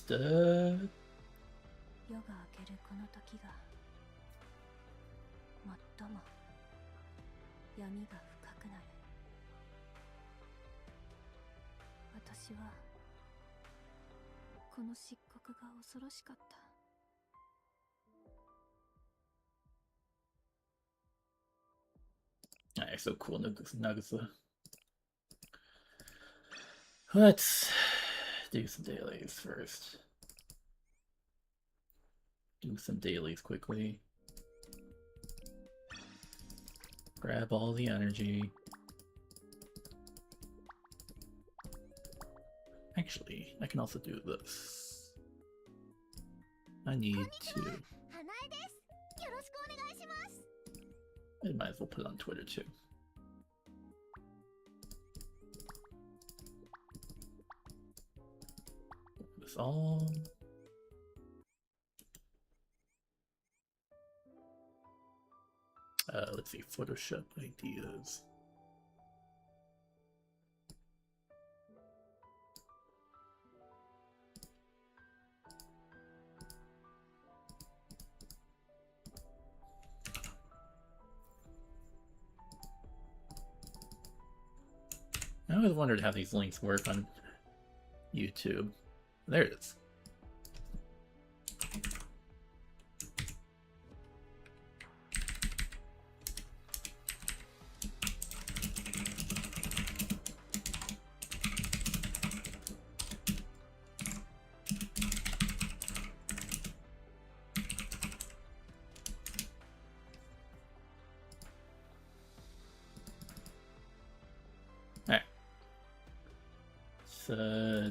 Understood. 夜が明けるこの時が最も闇が深くなる。私はこの漆黒が恐ろしかった。Alright, so cool, Nagisa. Let's do some dailies first. Do some dailies quickly. Grab all the energy. Actually, I can also do this. I need to... I might as well put it on Twitter too. This all. Let's see, Photoshop ideas. I always wondered how these links work on YouTube. There it is.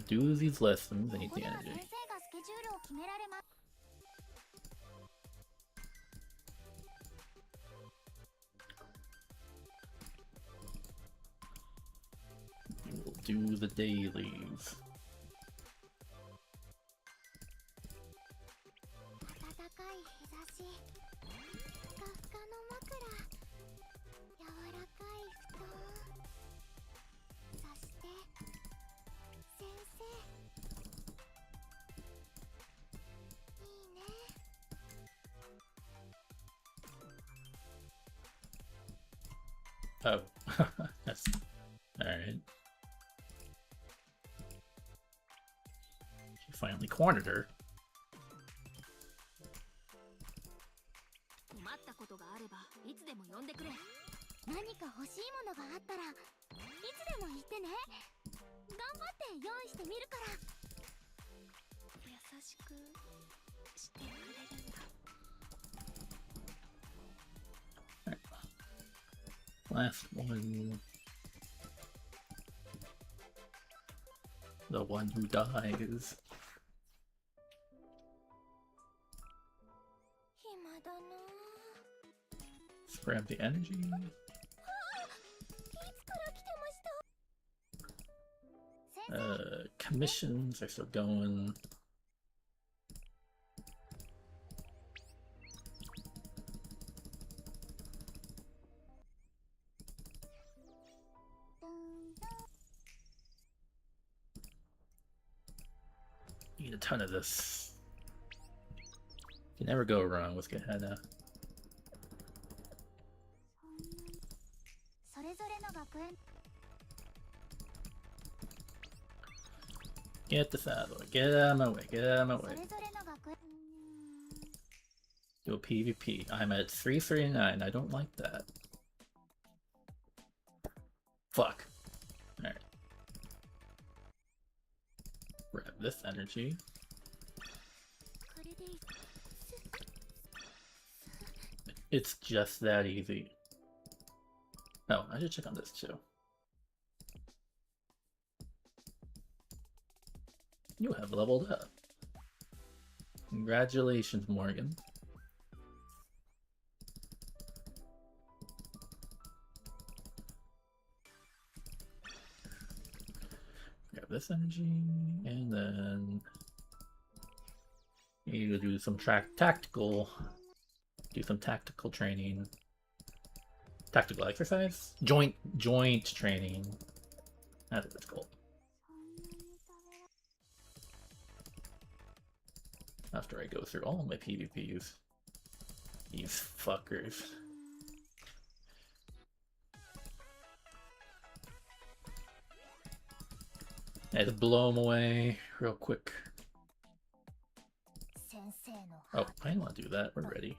Do these lessons. I need the energy. We'll do the dailies. Oh, that's alright. She finally cornered her. Last one. The one who dies. Let's grab the energy. Commissions are still going. Need a ton of this. You can never go wrong with Gehenna. Get this out of the way. Get out of my way. Get out of my way. Do a PvP. I'm at 339. I don't like that. Fuck. Alright. Grab this energy. It's just that easy. Oh, I should check on this too. You have leveled up. Congratulations, Morgan. Grab this energy, and then you need to do some tactical training. Tactical exercise? Joint training. That's what it's called. After I go through all my PvPs. These fuckers. I had to blow them away real quick. Oh, I didn't want to do that. We're ready.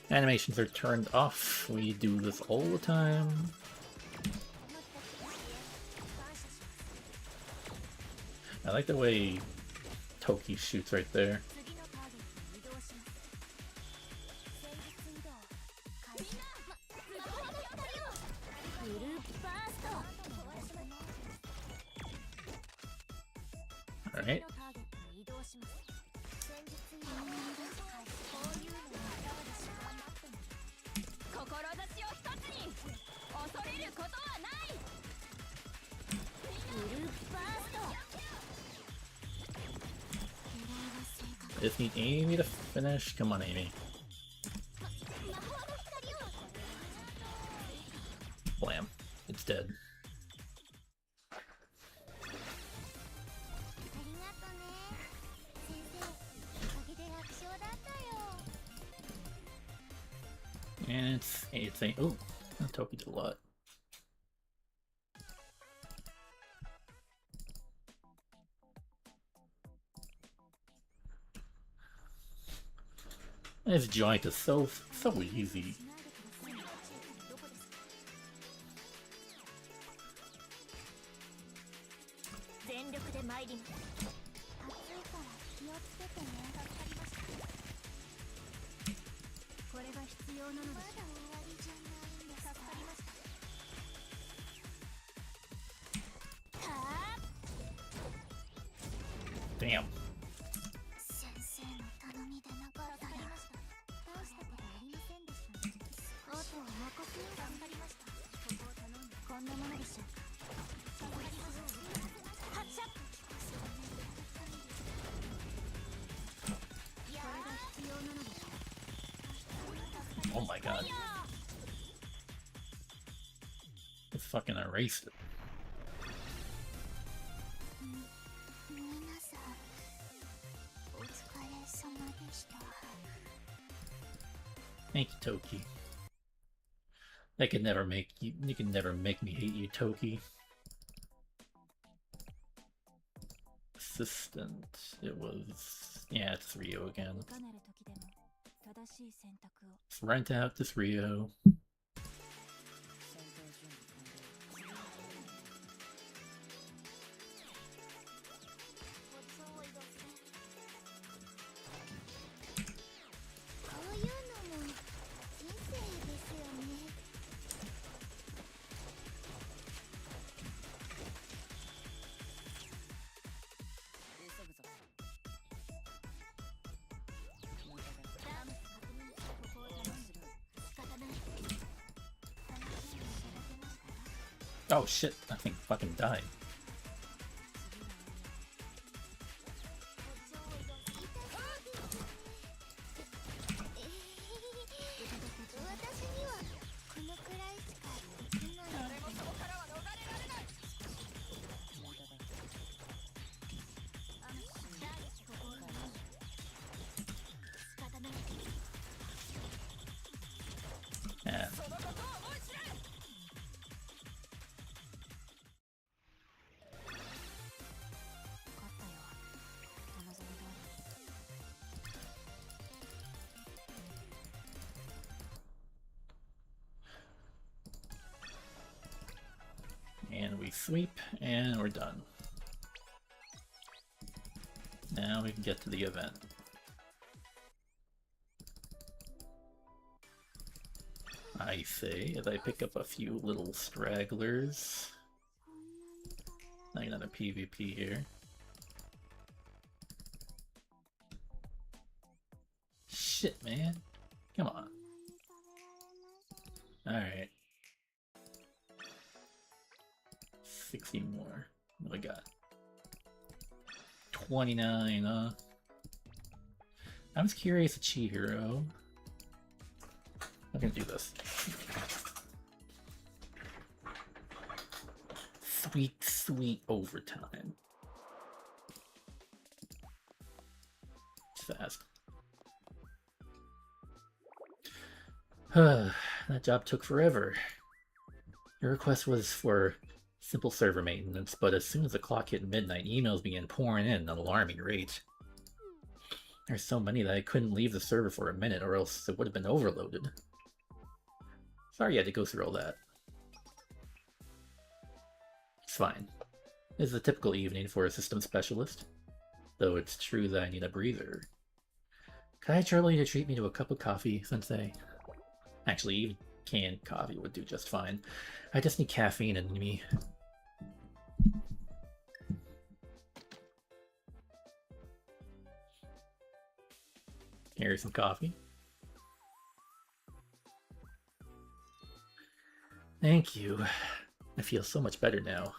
Animations are turned off. We do this all the time. I like the way Toki shoots right there. Alright. I just need Amy to finish. Come on, Amy. Blam. It's dead. And it's a oh, Toki did a lot. This joint is so easy. Damn. Oh my god. It fucking erased it. Thank you, Toki. They could never make you can never make me hate you, Toki. Assistant. It was yeah, it's Rio again. Let's rent out this Rio. Oh shit, I think fucking died. Yeah. And we sweep, and we're done. Now we can get to the event. I say, as I pick up a few little stragglers. Like another PvP here. Shit, man. Come on. Alright. 60 more. What do I got? 29, I was curious, a Chi Hero. I'm gonna do this. sweet, sweet overtime. It's fast. That job took forever. Your request was for simple server maintenance, but as soon as the clock hit midnight, emails began pouring in at an alarming rate. There's so many that I couldn't leave the server for a minute or else it would have been overloaded. Sorry you had to go through all that. It's fine. This is a typical evening for a system specialist. Though it's true that I need a breather. Could I trouble you to treat me to a cup of coffee, Sensei? Actually, even canned coffee would do just fine. I just need caffeine in me. Here's some coffee. Thank you. I feel so much better now.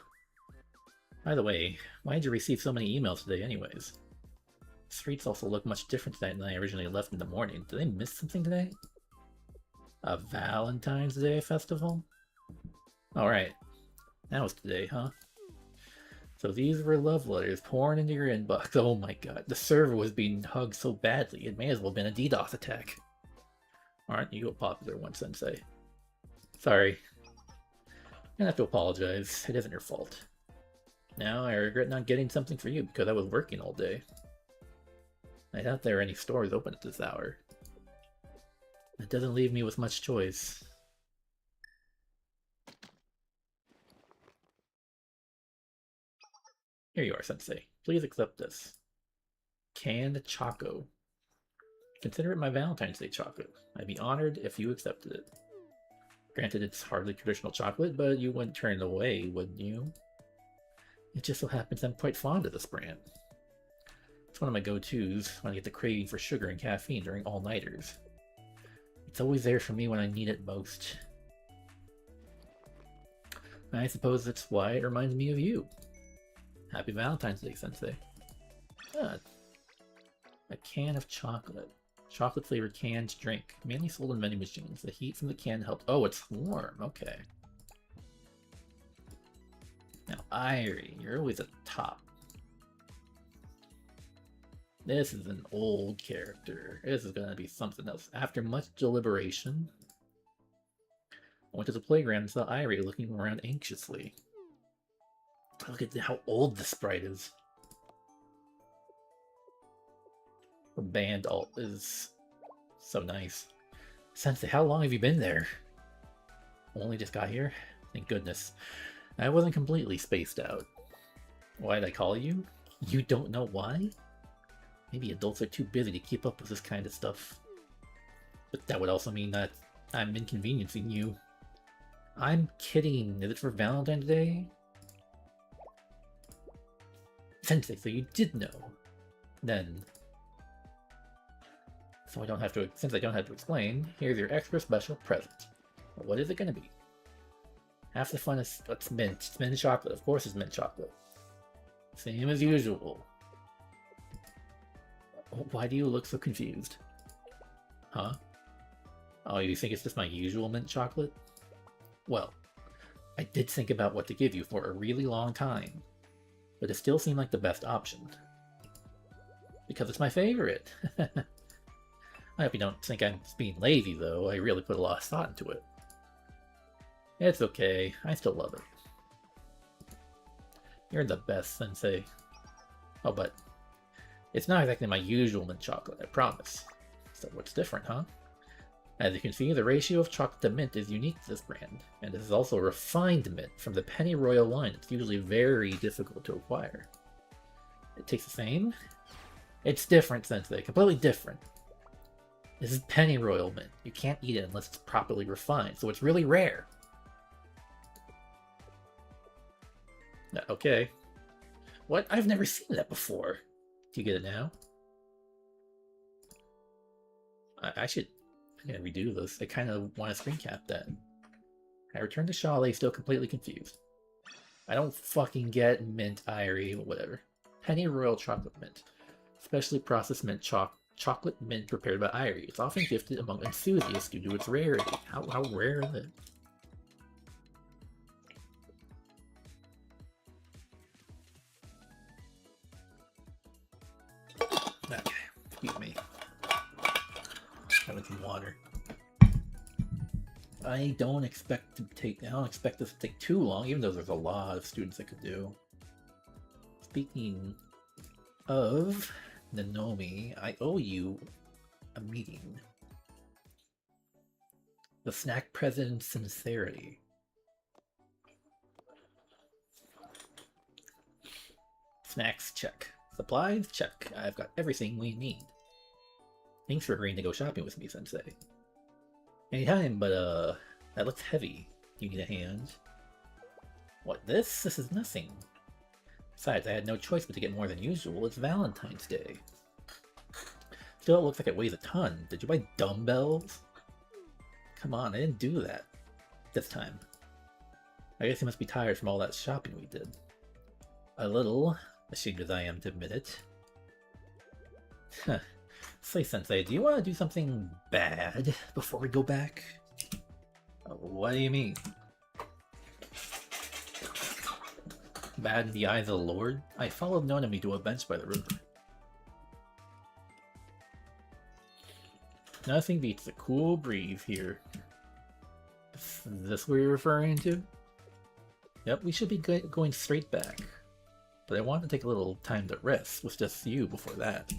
By the way, why did you receive so many emails today anyways? The streets also look much different tonight than I originally left in the morning. Did I miss something today? A Valentine's Day festival? Alright. That was today, huh? So these were love letters pouring into your inbox. Oh my god, the server was being hugged so badly, it may as well have been a DDoS attack. Aren't you a popular one, Sensei? Sorry. I'm gonna have to apologize. It isn't your fault. Now I regret not getting something for you because I was working all day. I doubt there are any stores open at this hour. It doesn't leave me with much choice. Here you are, Sensei. Please accept this. Canned Choco. Consider it my Valentine's Day chocolate. I'd be honored if you accepted it. Granted, it's hardly traditional chocolate, but you wouldn't turn it away, wouldn't you? It just so happens I'm quite fond of this brand. It's one of my go-tos when I get the craving for sugar and caffeine during all-nighters. It's always there for me when I need it most. I suppose that's why it reminds me of you. Happy Valentine's Day, Sensei. Ah, a can of chocolate. Chocolate-flavored canned drink. Mainly sold in vending machines. The heat from the can helped... Oh, it's warm. Okay. Now, Irie, you're always at the top. This is an old character. This is gonna be something else. After much deliberation, I went to the playground and saw Irie looking around anxiously. Look at how old the sprite is. The band alt is so nice. Sensei, how long have you been there? Only just got here? Thank goodness. I wasn't completely spaced out. Why did I call you? You don't know why? Maybe adults are too busy to keep up with this kind of stuff. But that would also mean that I'm inconveniencing you. I'm kidding. Is it for Valentine's Day? Sensei, so you did know. Then... So I don't have to, since I don't have to explain, here's your extra special present. Well, what is it gonna be? Half the fun is it's mint. It's mint chocolate. Of course it's mint chocolate. Same as usual. Why do you look so confused? Huh? Oh, you think it's just my usual mint chocolate? Well, I did think about what to give you for a really long time, but it still seemed like the best option. Because it's my favorite. I hope you don't think I'm being lazy, though. I really put a lot of thought into it. It's okay. I still love it. You're the best, Sensei. Oh, but it's not exactly my usual mint chocolate, I promise. So what's different, huh? As you can see, the ratio of chocolate to mint is unique to this brand, and this is also refined mint from the Penny Royal line. It's usually very difficult to acquire. It tastes the same? It's different, Sensei. Completely different. This is Penny Royal mint. You can't eat it unless it's properly refined, so it's really rare. Okay. What? I've never seen that before. Do you get it now? I'm gonna redo this. I kind of want to screen cap that. I returned to Chalet still completely confused. I don't fucking get mint Irie, whatever. Penny Royal chocolate mint. Specially processed mint chocolate mint prepared by Irie. It's often gifted among enthusiasts due to its rarity. How rare is it? I don't expect this to take too long, even though there's a lot of students I could do. Speaking of Nanomi, I owe you a meeting. The snack president's sincerity. Snacks, check. Supplies, check. I've got everything we need. Thanks for agreeing to go shopping with me, Sensei. Anytime, but that looks heavy. Do you need a hand? What, this? This is nothing. Besides, I had no choice but to get more than usual. It's Valentine's Day. Still, it looks like it weighs a ton. Did you buy dumbbells? Come on, I didn't do that. This time. I guess you must be tired from all that shopping we did. A little, ashamed as I am to admit it. Say, Sensei, do you want to do something bad before we go back? What do you mean? Bad in the eyes of the Lord? I followed Nonami to a bench by the river. Nothing beats the cool breeze here. Is this what you're referring to? Yep, we should be going straight back. But I want to take a little time to rest with just you before that.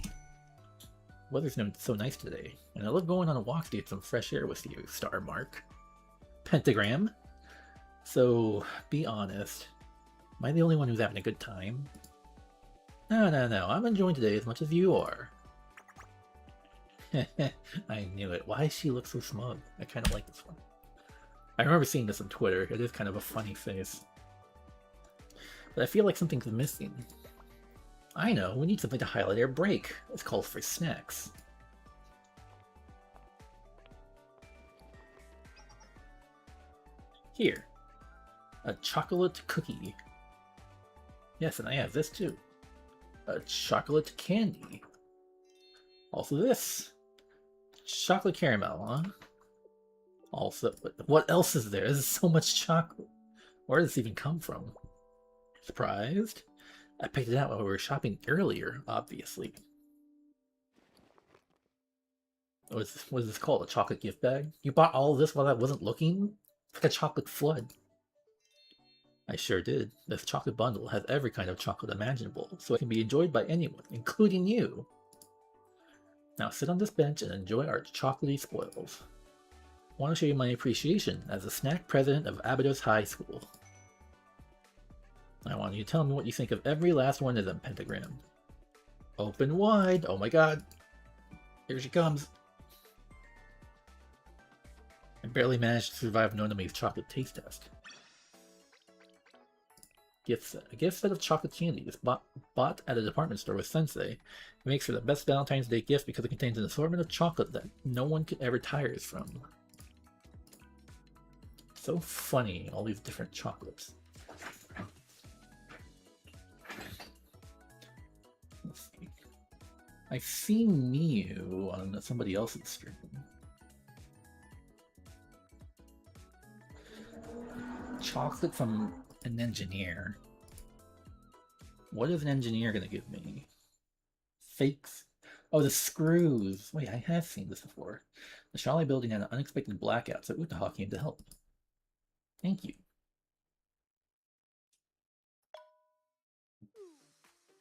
Weather's so nice today, and I love going on a walk to get some fresh air with you, Star Mark. Pentagram? So, be honest. Am I the only one who's having a good time? No, I'm enjoying today as much as you are. I knew it. Why does she look so smug? I kind of like this one. I remember seeing this on Twitter. It is kind of a funny face. But I feel like something's missing. I know, we need something to highlight our break. It's called for snacks. Here. A chocolate cookie. Yes, and I have this too. A chocolate candy. Also this. Chocolate caramel, huh? Also, what else is there? There's so much chocolate. Where does this even come from? Surprised? I picked it out while we were shopping earlier, obviously. What is this called? A chocolate gift bag? You bought all of this while I wasn't looking? It's like a chocolate flood. I sure did. This chocolate bundle has every kind of chocolate imaginable, so it can be enjoyed by anyone, including you. Now sit on this bench and enjoy our chocolatey spoils. I want to show you my appreciation as the snack president of Abydos High School. I want you to tell me what you think of every last one of them, Pentagram. Open wide! Oh my god! Here she comes! I barely managed to survive Nonami's chocolate taste test. Gift set. A gift set of chocolate candies bought at a department store with Sensei. It makes for the best Valentine's Day gift because it contains an assortment of chocolate that no one could ever tires from. So funny, all these different chocolates. Let's see. I've seen Miu on somebody else's stream. Chocolate from an engineer. What is an engineer gonna give me? Fakes? Oh, the screws! Wait, I have seen this before. The Chalet building had an unexpected blackout, so Utaha came to help. Thank you.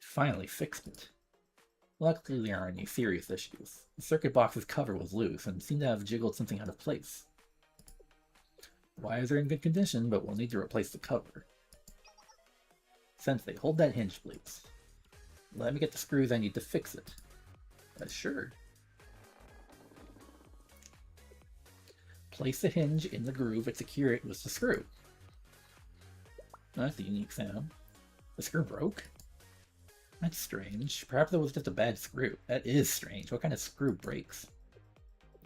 Finally fixed it. Luckily, there aren't any serious issues. The circuit box's cover was loose and seemed to have jiggled something out of place. Wires are in good condition, but we'll need to replace the cover. Sensei, hold that hinge, please. Let me get the screws I need to fix it. Sure. Place the hinge in the groove and secure it with the screw. That's a unique sound. The screw broke? That's strange. Perhaps it was just a bad screw. That is strange. What kind of screw breaks?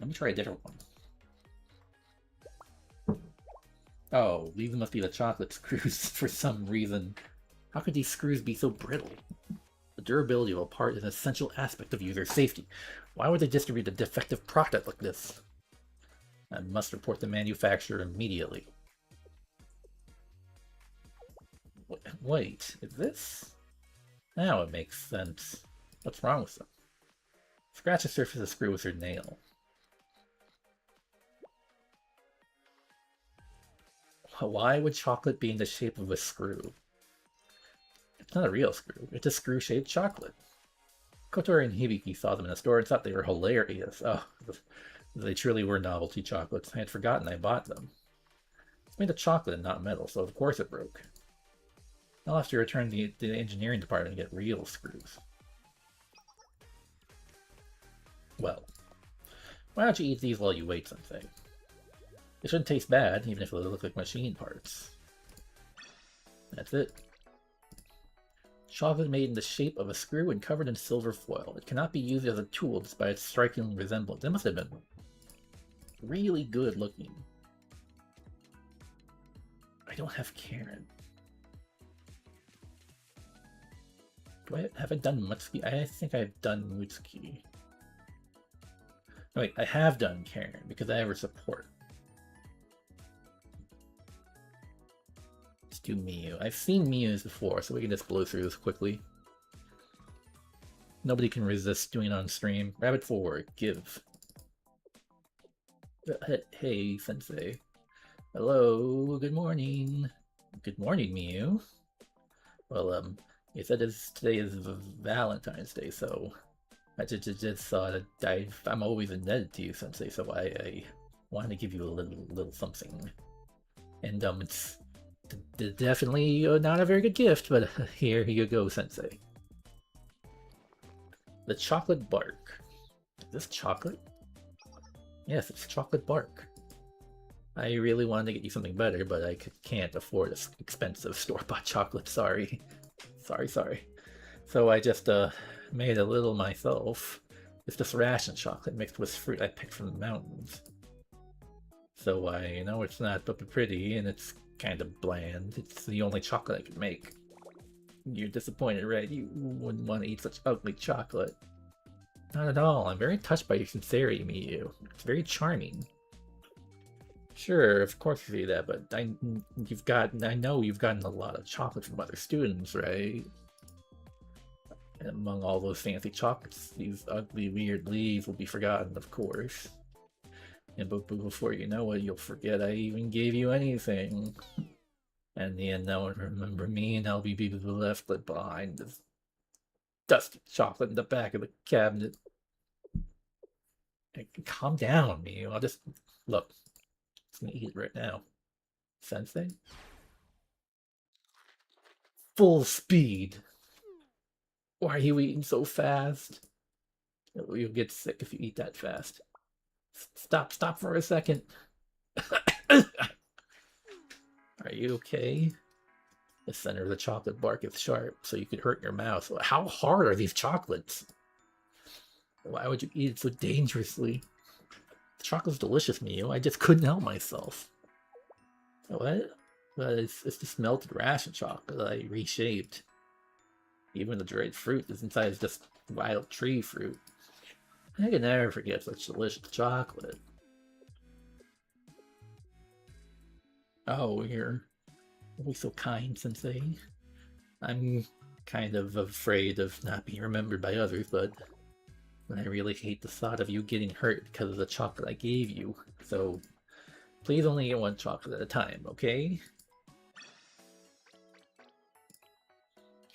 Let me try a different one. Oh, these must be the chocolate screws for some reason. How could these screws be so brittle? The durability of a part is an essential aspect of user safety. Why would they distribute a defective product like this? I must report the manufacturer immediately. Wait, is this? Now it makes sense. What's wrong with them? Scratch the surface of the screw with your nail. Why would chocolate be in the shape of a screw? It's not a real screw. It's a screw-shaped chocolate. Kotori and Hibiki saw them in the store and thought they were hilarious. Oh, they truly were novelty chocolates. I had forgotten I bought them. It's made of chocolate and not metal, so of course it broke. I'll have to return to the engineering department and get real screws. Well, why don't you eat these while you wait, Sensei? They shouldn't taste bad, even if they look like machine parts. That's it. Chocolate made in the shape of a screw and covered in silver foil. It cannot be used as a tool despite its striking resemblance. It must have been really good looking. I don't have Karen. Have I done Mutsuki? I think I've done Mutsuki. No, wait, I have done Karen because I have her support. Let's do Miu. I've seen Miu's before, so we can just blow through this quickly. Nobody can resist doing it on stream. Rabbit forward, give. Hey, Sensei. Hello, good morning. Good morning, Miu. Well, you said today is Valentine's Day, so I just thought I'm always indebted to you, Sensei, so I wanted to give you a little something. And it's definitely not a very good gift, but here you go, Sensei. The chocolate bark. Is this chocolate? Yes, it's chocolate bark. I really wanted to get you something better, but I can't afford this expensive store-bought chocolate, sorry. Sorry. So I just made a little myself. It's just ration chocolate mixed with fruit I picked from the mountains. So I know it's not pretty, and it's kind of bland. It's the only chocolate I could make. You're disappointed, right? You wouldn't want to eat such ugly chocolate. Not at all. I'm very touched by your sincerity, Miyu. It's very charming. Sure, of course you see that, but I know you've gotten a lot of chocolate from other students, right? And among all those fancy chocolates, these ugly, weird leaves will be forgotten, of course. And before you know it, you'll forget I even gave you anything. And in the end, no one will remember me, and I'll be left behind this dusty chocolate in the back of the cabinet. Calm down, Miyu. I'll just look. I'm gonna eat it right now. Sensei? Full speed. Why are you eating so fast? You'll get sick if you eat that fast. Stop for a second. Are you okay? The center of the chocolate bark is sharp, so you could hurt your mouth. How hard are these chocolates? Why would you eat it so dangerously? The chocolate's delicious, Miyu. I just couldn't help myself. What? Well, it's just melted ration chocolate I reshaped. Even the dried fruit that's inside is just wild tree fruit. I can never forget such delicious chocolate. Oh, you're always so kind, Sensei. I'm kind of afraid of not being remembered by others, but I really hate the thought of you getting hurt because of the chocolate I gave you. So please only get one chocolate at a time, okay?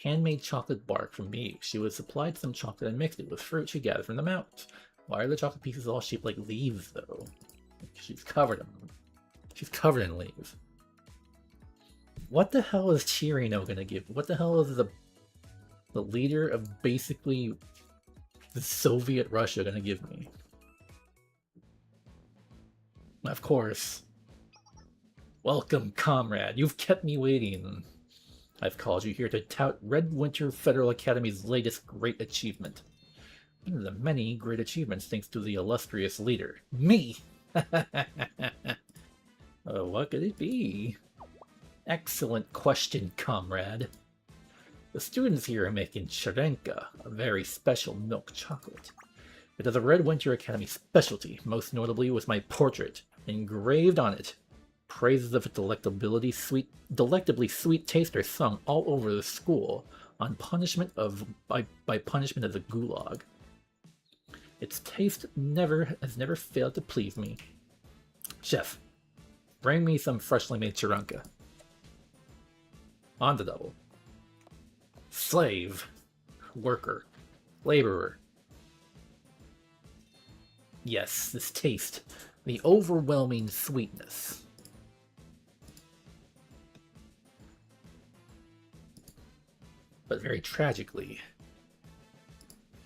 Handmade chocolate bark from me. She was supplied some chocolate and mixed it with fruit she gathered from the mountains. Why are the chocolate pieces all shaped like leaves, though? She's covered in them. She's covered in leaves. What the hell is Chirino gonna give? What the hell is the leader of basically the Soviet Russia gonna give me? Of course. Welcome, comrade. You've kept me waiting. I've called you here to tout Red Winter Federal Academy's latest great achievement. One of the many great achievements thanks to the illustrious leader. Me! What could it be? Excellent question, comrade. The students here are making Cherenka, a very special milk chocolate. It is a Red Winter Academy specialty, most notably with my portrait engraved on it. Praises of its delectably sweet taste are sung all over the school on punishment by punishment of the gulag. Its taste has never failed to please me. Chef, Bring me some freshly made Chiranka. On the double. Slave. Worker. Laborer. Yes, this taste. The overwhelming sweetness. But very tragically,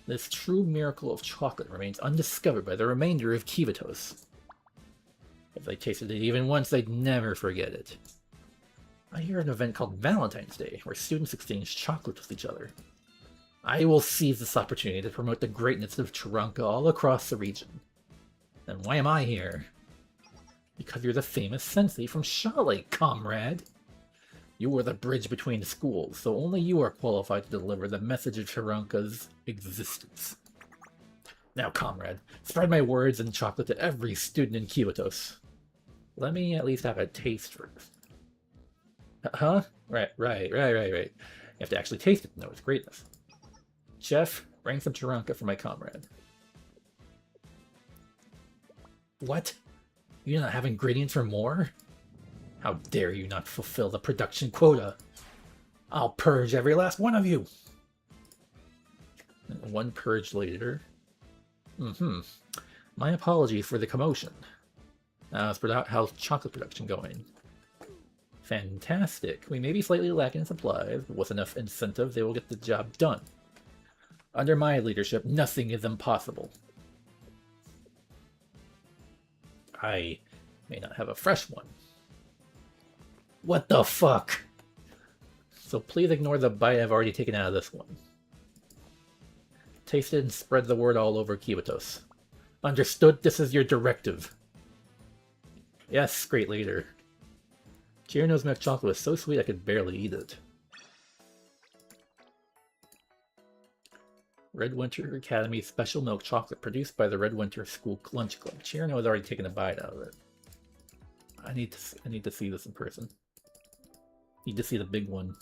this true miracle of chocolate remains undiscovered by the remainder of Kivatos. If they tasted it even once, they'd never forget it. I hear an event called Valentine's Day, where students exchange chocolate with each other. I will seize this opportunity to promote the greatness of Chiranka all across the region. Then why am I here? Because you're the famous sensei from Shale, comrade! You are the bridge between the schools, so only you are qualified to deliver the message of Chiranka's existence. Now, comrade, spread my words and chocolate to every student in Kiwatos. Let me at least have a taste first. Huh? Right. You have to actually taste it to know its greatness. Chef, bring some Chiranka for my comrade. What? You do not have ingredients for more? How dare you not fulfill the production quota? I'll purge every last one of you! And one purge later. My apologies for the commotion. How's chocolate production going? Fantastic. We may be slightly lacking in supplies, but with enough incentive, they will get the job done. Under my leadership, nothing is impossible. I may not have a fresh one. What the fuck? So please ignore the bite I've already taken out of this one. Taste it and spread the word all over Kiwatos. Understood? This is your directive. Yes, great leader. Chirino's milk chocolate was so sweet I could barely eat it. Red Winter Academy special milk chocolate produced by the Red Winter School Lunch Club. Chirino has already taken a bite out of it. I need to see this in person. Need to see the big one.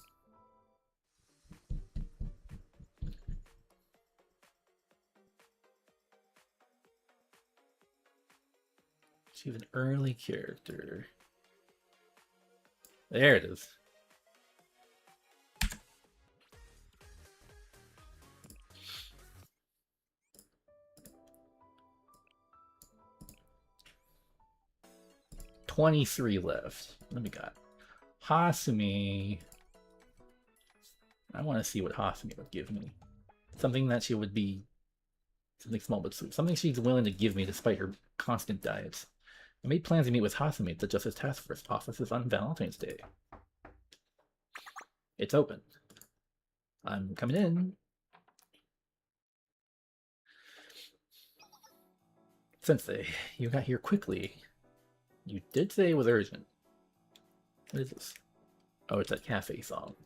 She's an early character. There it is. $23 left. What do we got? Hasumi. I want to see what Hasumi would give me. Something that she would be... Something small but sweet. Something she's willing to give me despite her constant diets. I made plans to meet with Hasumi at the Justice Task Force offices on Valentine's Day. It's open. I'm coming in. Sensei, you got here quickly. You did say it was urgent. What is this? Oh, it's that cafe song.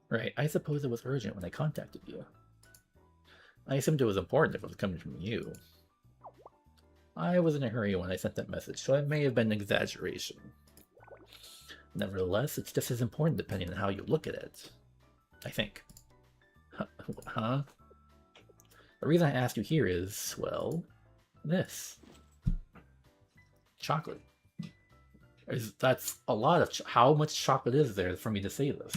Right, I suppose it was urgent when I contacted you. I assumed it was important if it was coming from you. I was in a hurry when I sent that message, so it may have been an exaggeration. Nevertheless, it's just as important depending on how you look at it. I think. Huh? The reason I asked you here is, well, this. Chocolate. That's a lot of... How much chocolate is there for me to say this?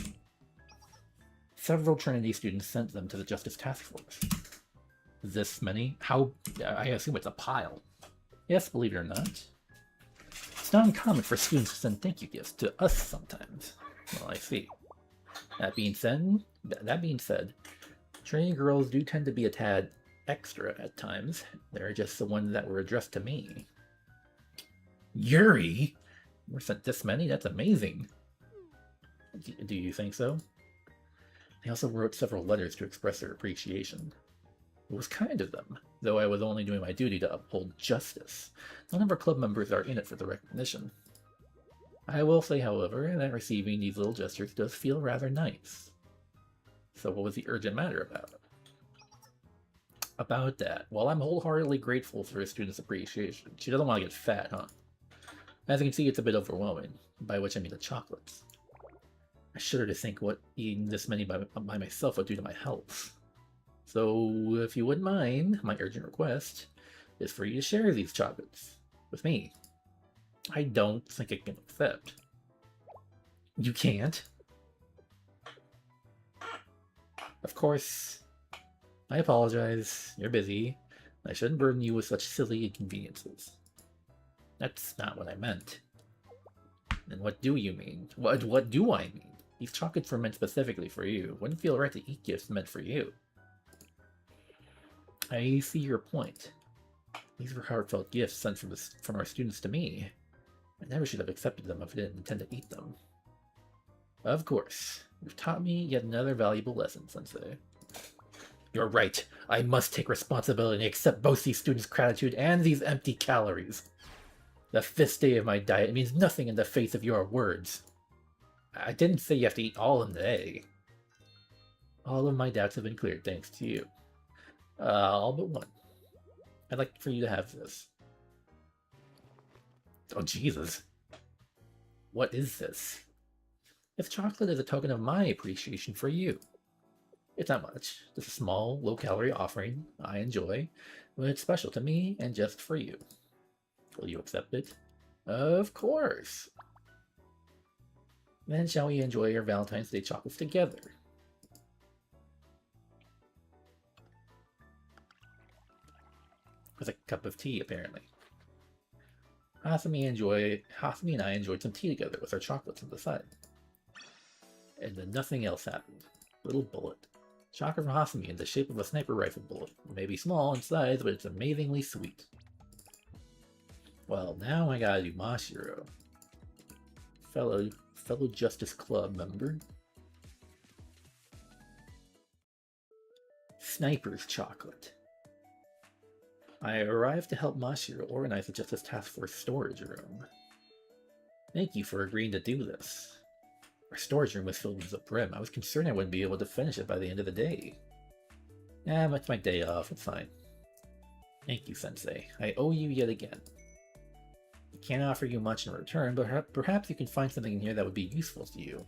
Several Trinity students sent them to the Justice Task Force. This many? How... I assume it's a pile. Yes, believe it or not. It's not uncommon for students to send thank you gifts to us sometimes. Well, I see. That being said, Trinity girls do tend to be a tad extra at times. They're just the ones that were addressed to me. Yuri? We're sent this many? That's amazing. Do you think so? They also wrote several letters to express their appreciation. It was kind of them, though I was only doing my duty to uphold justice. None of our club members are in it for the recognition. I will say, however, that receiving these little gestures does feel rather nice. So what was the urgent matter about it? About that, well, I'm wholeheartedly grateful for a student's appreciation. She doesn't want to get fat, huh? As you can see, it's a bit overwhelming, by which I mean the chocolates. I shudder to think what eating this many by myself would do to my health. So, if you wouldn't mind, my urgent request is for you to share these chocolates with me. I don't think I can accept. You can't? Of course. I apologize. You're busy. I shouldn't burden you with such silly inconveniences. That's not what I meant. Then what do you mean? What do I mean? These chocolates were meant specifically for you. Wouldn't feel right to eat gifts meant for you. I see your point. These were heartfelt gifts sent from our students to me. I never should have accepted them if I didn't intend to eat them. Of course. You've taught me yet another valuable lesson, Sensei. You're right. I must take responsibility and accept both these students' gratitude and these empty calories. The 5th day of my diet means nothing in the face of your words. I didn't say you have to eat all in the day. All of my doubts have been cleared thanks to you. All but one. I'd like for you to have this. Oh, Jesus. What is this? This chocolate is a token of my appreciation for you. It's not much. Just a small, low-calorie offering I enjoy, but it's special to me and just for you. Will you accept it? Of course. Then shall we enjoy your Valentine's Day chocolates together? With a cup of tea, apparently. Hasumi and I enjoyed some tea together with our chocolates on the side. And then nothing else happened. Little bullet. Chocolate from Hasumi in the shape of a sniper rifle bullet. It may be small in size, but it's amazingly sweet. Well, now I gotta do Mashiro. Fellow Justice Club member. Sniper's chocolate. I arrived to help Mashiro organize the Justice Task Force storage room. Thank you for agreeing to do this. Our storage room was filled to the brim. I was concerned I wouldn't be able to finish it by the end of the day. It's my day off, it's fine. Thank you, Sensei. I owe you yet again. I can't offer you much in return, but perhaps you can find something in here that would be useful to you.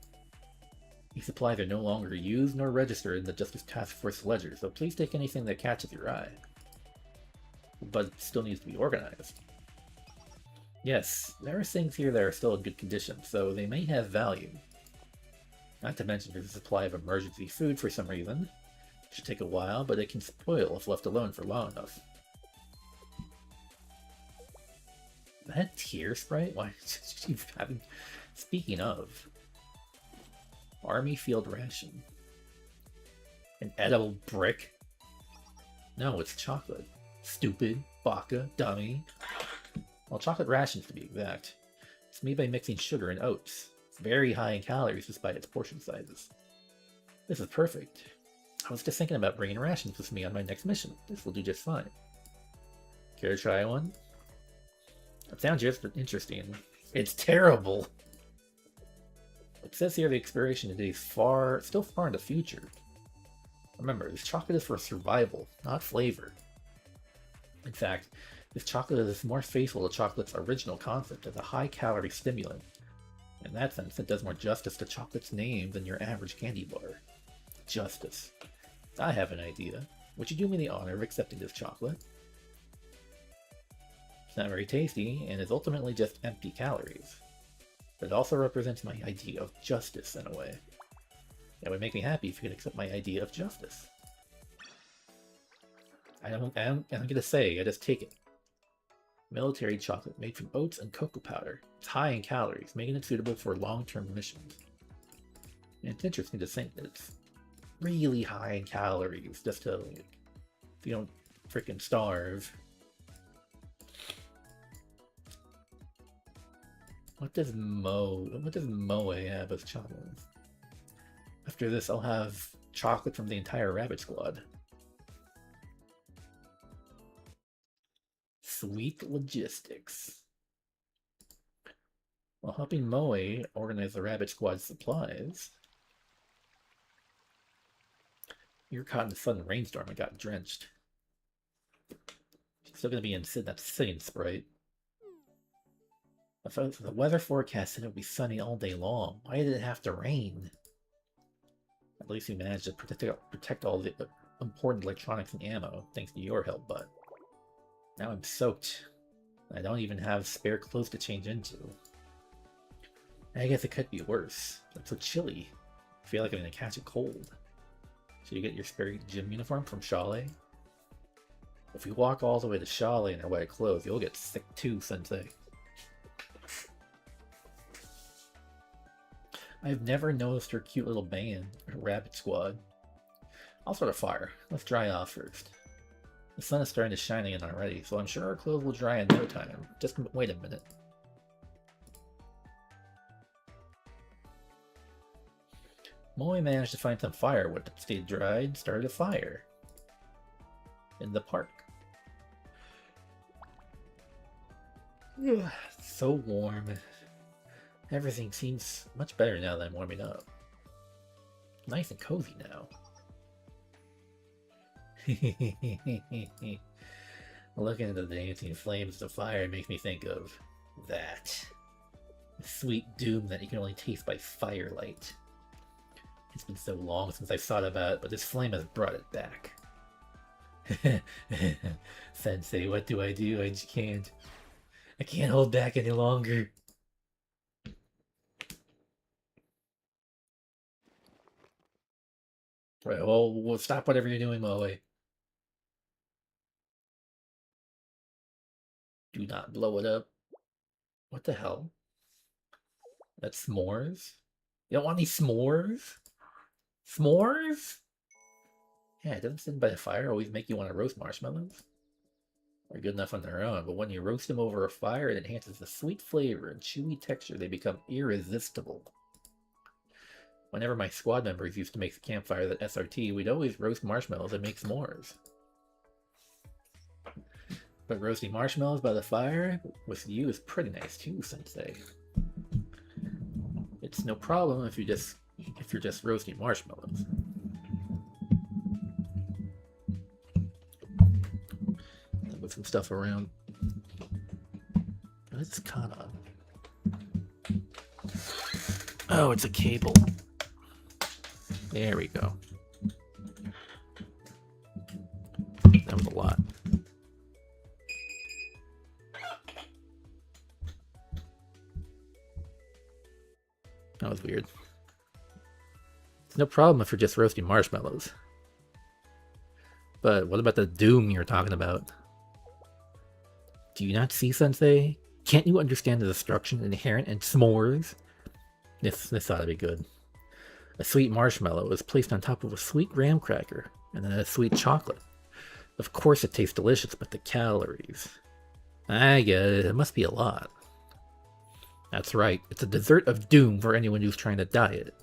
These supplies are no longer used nor registered in the Justice Task Force ledger, so please take anything that catches your eye. But it still needs to be organized. Yes, there are things here that are still in good condition, so they may have value. Not to mention there's a supply of emergency food for some reason. It should take a while, but it can spoil if left alone for long enough. Is that a tear sprite? Why should you having... Speaking of... Army field ration. An edible brick? No, it's chocolate. Stupid, baka, dummy. Well, chocolate rations to be exact. It's made by mixing sugar and oats. It's very high in calories despite its portion sizes. This is perfect. I was just thinking about bringing rations with me on my next mission. This will do just fine. Care to try one? It sounds just interesting. It's terrible! It says here the expiration date is still far in the future. Remember, this chocolate is for survival, not flavor. In fact, this chocolate is more faithful to chocolate's original concept as a high-calorie stimulant. In that sense, it does more justice to chocolate's name than your average candy bar. Justice. I have an idea. Would you do me the honor of accepting this chocolate? It's not very tasty, and is ultimately just empty calories. But it also represents my idea of justice in a way. It would make me happy if you could accept my idea of justice. I'm gonna say, I just take it. Military chocolate made from oats and cocoa powder. It's high in calories, making it suitable for long-term missions. And it's interesting to think that it's really high in calories, just to, like, if you don't freaking starve. What does Moe have as chocolate? After this, I'll have chocolate from the entire Rabbit Squad. Sweet logistics. While helping Moe organize the Rabbit Squad's supplies, you're caught in a sudden rainstorm and got drenched. She's still gonna be in that singing sprite. The weather forecast said it would be sunny all day long. Why did it have to rain? At least we managed to protect all the important electronics and ammo, thanks to your help, but now I'm soaked. I don't even have spare clothes to change into. I guess it could be worse. It's so chilly. I feel like I'm gonna catch a cold. Should you get your spare gym uniform from Chalet? If we walk all the way to Chalet in our wet clothes, you'll get sick too, Sensei. I've never noticed her cute little band, her rabbit squad. I'll start a fire. Let's dry off first. The sun is starting to shine again already, so I'm sure our clothes will dry in no time. Just wait a minute. Moe managed to find some firewood that stayed dry and started a fire. In the park. So warm. Everything seems much better now that I'm warming up. Nice and cozy now. Looking at the dancing flames of the fire makes me think of that. The sweet doom that you can only taste by firelight. It's been so long since I've thought about it, but this flame has brought it back. Sensei, what do? I just can't. I can't hold back any longer. Right, well, we'll stop whatever you're doing, Moe. Do not blow it up. What the hell? That's s'mores? You don't want any s'mores? S'mores? Yeah, doesn't sitting by the fire always make you want to roast marshmallows? They're good enough on their own, but when you roast them over a fire, it enhances the sweet flavor and chewy texture. They become irresistible. Whenever my squad members used to make the campfires at SRT, we'd always roast marshmallows and make s'mores. But roasting marshmallows by the fire with you is pretty nice too, Sensei. It's no problem if you're just roasting marshmallows. Put some stuff around. What is this con on? Oh, it's a cable. There we go. That was a lot. That was weird. It's no problem if you're just roasting marshmallows. But what about the doom you're talking about? Do you not see, Sensei? Can't you understand the destruction inherent in s'mores? This ought to be good. A sweet marshmallow is placed on top of a sweet graham cracker, and then a sweet chocolate. Of course it tastes delicious, but the calories... I get it, it must be a lot. That's right, it's a dessert of doom for anyone who's trying to diet.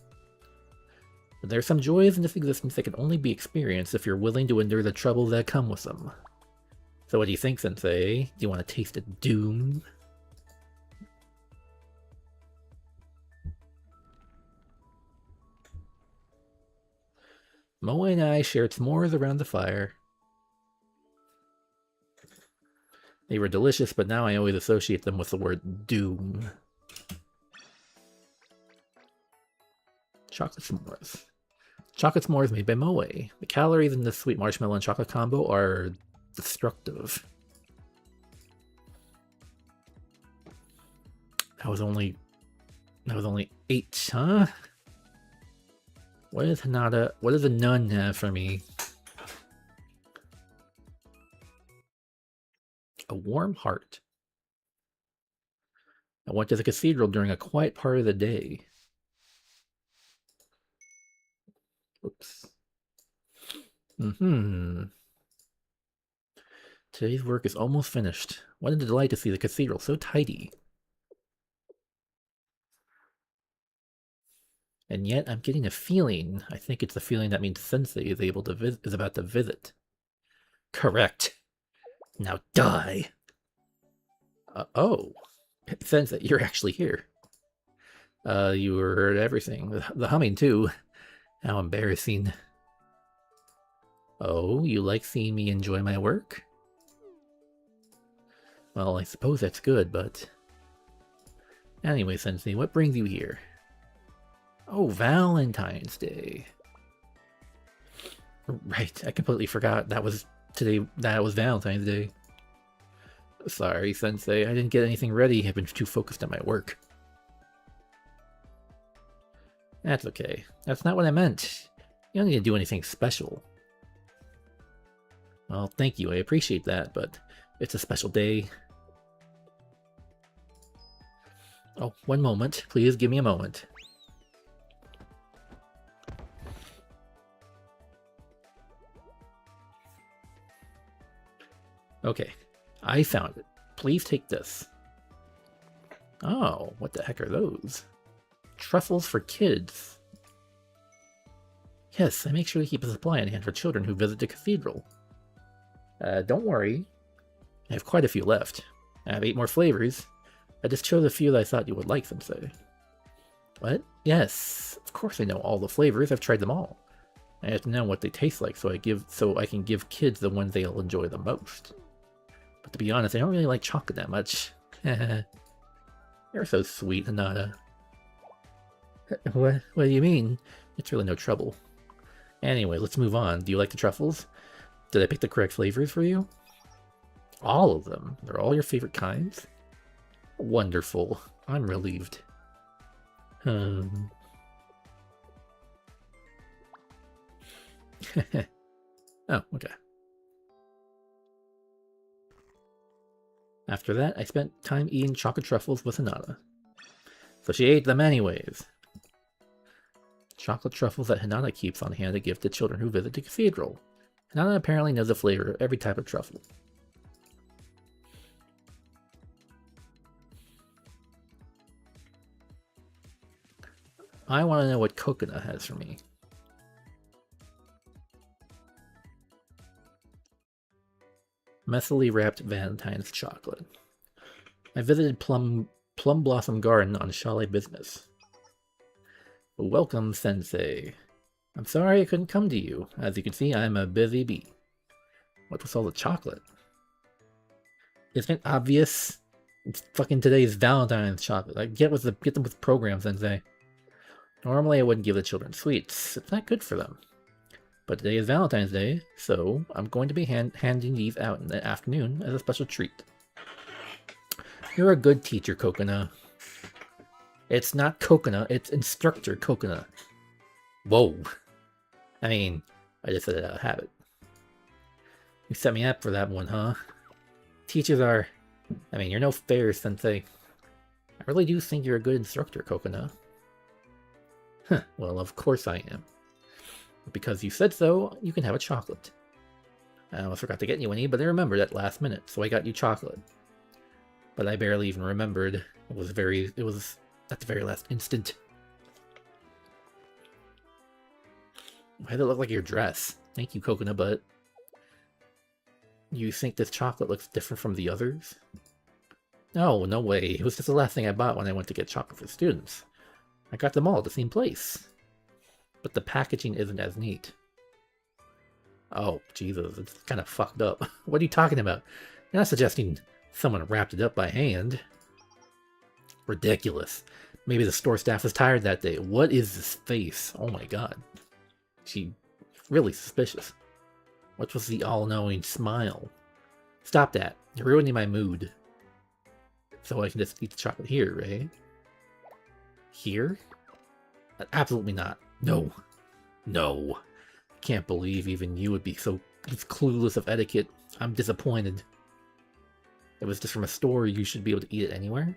But there's some joys in this existence that can only be experienced if you're willing to endure the troubles that come with them. So what do you think, Sensei? Do you want to taste of doom? Moe and I shared s'mores around the fire. They were delicious, but now I always associate them with the word doom. Chocolate s'mores. Chocolate s'mores made by Moe. The calories in the sweet marshmallow and chocolate combo are destructive. That was only 8, huh? What does a nun have for me? A warm heart. I went to the cathedral during a quiet part of the day. Oops. Today's work is almost finished. What a delight to see the cathedral so tidy. And yet I'm getting a feeling. I think it's the feeling that means Sensei is about to visit. Correct. Now die. Oh. Sensei, you're actually here. You heard everything. The humming too. How embarrassing. Oh, you like seeing me enjoy my work? Well, I suppose that's good, but... Anyway, Sensei, what brings you here? Oh, Valentine's Day. Right, I completely forgot that was Valentine's Day. Sorry, Sensei. I didn't get anything ready. I've been too focused on my work. That's okay. That's not what I meant. You don't need to do anything special. Well, thank you. I appreciate that, but it's a special day. Oh, one moment. Please give me a moment. Okay, I found it. Please take this. Oh, what the heck are those? Truffles for kids. Yes, I make sure to keep a supply on hand for children who visit the cathedral. Don't worry. I have quite a few left. I have 8 more flavors. I just chose a few that I thought you would like, Sensei. What? Yes, of course I know all the flavors. I've tried them all. I have to know what they taste like so I can give kids the ones they'll enjoy the most. But to be honest, I don't really like chocolate that much. You're so sweet, Hinata. What do you mean? It's really no trouble. Anyway, let's move on. Do you like the truffles? Did I pick the correct flavors for you? All of them? They're all your favorite kinds? Wonderful. I'm relieved. Oh, okay. After that, I spent time eating chocolate truffles with Hinata. So she ate them anyways. Chocolate truffles that Hinata keeps on hand to give to children who visit the cathedral. Hinata apparently knows the flavor of every type of truffle. I want to know what Coconut has for me. Messily wrapped Valentine's chocolate. I visited Plum Blossom Garden on chalet business. Welcome, Sensei. I'm sorry I couldn't come to you. As you can see, I'm a busy bee. What was all the chocolate? Isn't it obvious? It's fucking today's Valentine's chocolate. I get them with programs, Sensei. Normally I wouldn't give the children sweets. It's not good for them. But today is Valentine's Day, so I'm going to be handing these out in the afternoon as a special treat. You're a good teacher, Coconut. It's not Coconut, it's Instructor Coconut. Whoa. I mean, I just said it out of habit. You set me up for that one, huh? Teachers are... I mean, you're no fair, Sensei. I really do think you're a good instructor, Coconut. Huh, well, of course I am. But because you said so, you can have a chocolate. I almost forgot to get you any, but I remembered at last minute, so I got you chocolate. But I barely even remembered. It was at the very last instant. Why did it look like your dress? Thank you, Coconut Butt. You think this chocolate looks different from the others? No, no way. It was just the last thing I bought when I went to get chocolate for students. I got them all at the same place. But the packaging isn't as neat. Oh, Jesus, it's kind of fucked up. What are you talking about? You're not suggesting someone wrapped it up by hand. Ridiculous. Maybe the store staff was tired that day. What is this face? Oh my god. She really suspicious. What was the all-knowing smile? Stop that. You're ruining my mood. So I can just eat the chocolate here, right? Here? Absolutely not. No. No. Can't believe even you would be so clueless of etiquette. I'm disappointed. It was just from a store. You should be able to eat it anywhere?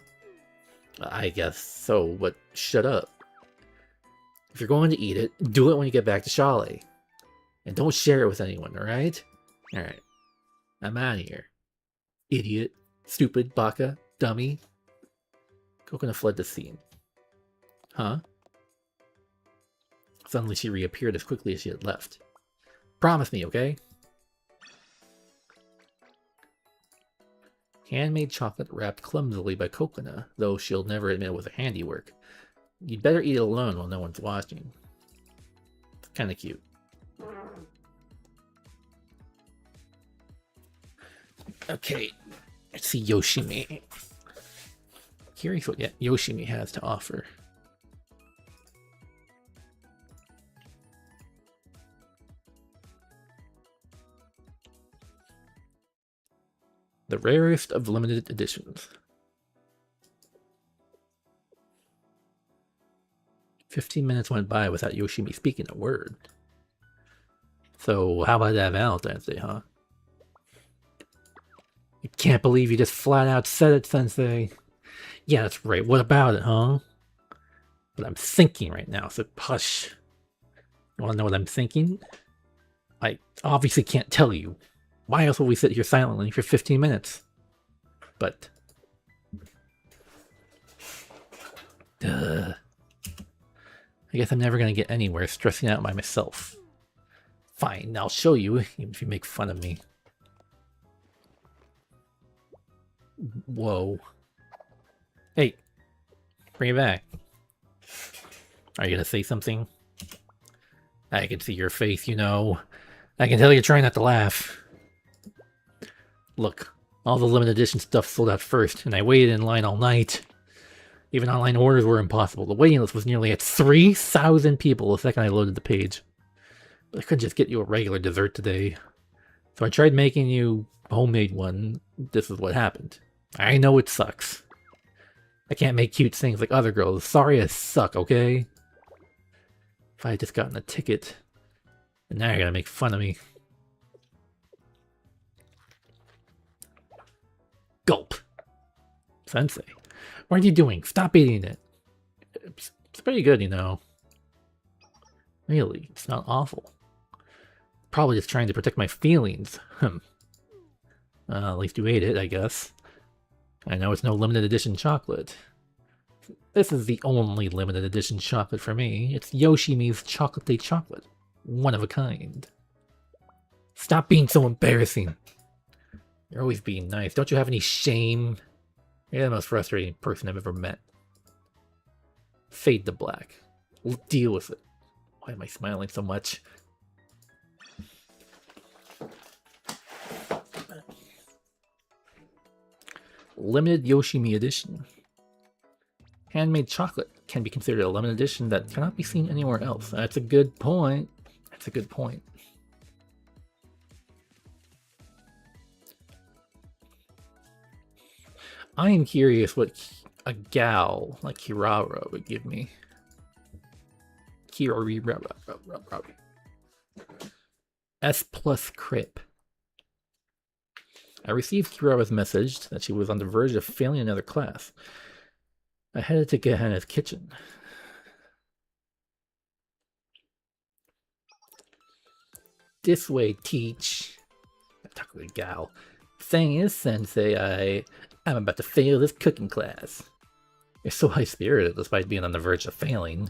I guess so, but shut up. If you're going to eat it, do it when you get back to Chalet. And don't share it with anyone, alright? Alright. I'm out of here. Idiot. Stupid. Baka. Dummy. Coconut fled the scene. Huh? Suddenly she reappeared as quickly as she had left. Promise me, okay? Handmade chocolate wrapped clumsily by Coconut, though she'll never admit it was a handiwork. You'd better eat it alone while no one's watching. It's kinda cute. Okay, let's see Yoshimi. Curious what Yoshimi has to offer. The rarest of limited editions. 15 minutes went by without Yoshimi speaking a word. So, how about that Valentine's Day, huh? I can't believe you just flat out said it, Sensei. Yeah, that's right. What about it, huh? But I'm thinking right now, so hush. You wanna know what I'm thinking? I obviously can't tell you. Why else would we sit here silently for 15 minutes? But... Duh. I guess I'm never gonna get anywhere stressing out by myself. Fine, I'll show you, even if you make fun of me. Whoa. Hey, bring it back. Are you gonna say something? I can see your face, you know. I can tell you're trying not to laugh. Look, all the limited edition stuff sold out first, and I waited in line all night. Even online orders were impossible. The waiting list was nearly at 3,000 people the second I loaded the page. But I couldn't just get you a regular dessert today. So I tried making you a homemade one. This is what happened. I know it sucks. I can't make cute things like other girls. Sorry I suck, okay? If I had just gotten a ticket. And now you're gonna make fun of me. Gulp. Sensei. What are you doing? Stop eating it. It's pretty good, you know. Really, it's not awful. Probably just trying to protect my feelings. At least you ate it, I guess. I know it's no limited edition chocolate. This is the only limited edition chocolate for me. It's Yoshimi's Chocolate Chocolate. One of a kind. Stop being so embarrassing. You're always being nice. Don't you have any shame? You're the most frustrating person I've ever met. Fade to black. We'll deal with it. Why am I smiling so much? Limited Yoshimi edition. Handmade chocolate can be considered a limited edition that cannot be seen anywhere else. That's a good point. That's a good point. I am curious what a gal like Kirara would give me. S plus Crip. I received Kirara's message that she was on the verge of failing another class. I headed to Gehenna's kitchen. This way, teach. I talk to the gal. Thing is, Sensei, I'm about to fail this cooking class. You're so high-spirited despite being on the verge of failing.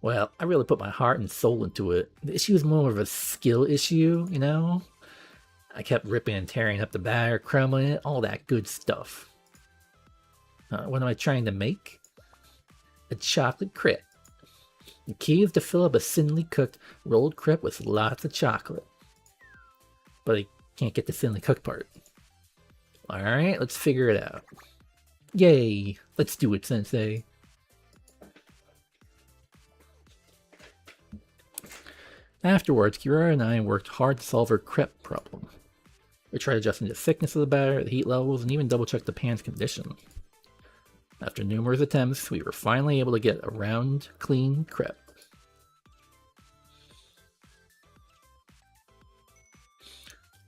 Well, I really put my heart and soul into it. The issue is more of a skill issue, you know? I kept ripping and tearing up the batter, crumbling it, all that good stuff. What am I trying to make? A chocolate crepe. The key is to fill up a thinly cooked rolled crepe with lots of chocolate. But I can't get the thinly cooked part. Alright, let's figure it out. Yay! Let's do it, Sensei. Afterwards, Kirara and I worked hard to solve her crepe problem. We tried adjusting the thickness of the batter, the heat levels, and even double-checked the pan's condition. After numerous attempts, we were finally able to get a round, clean crepe.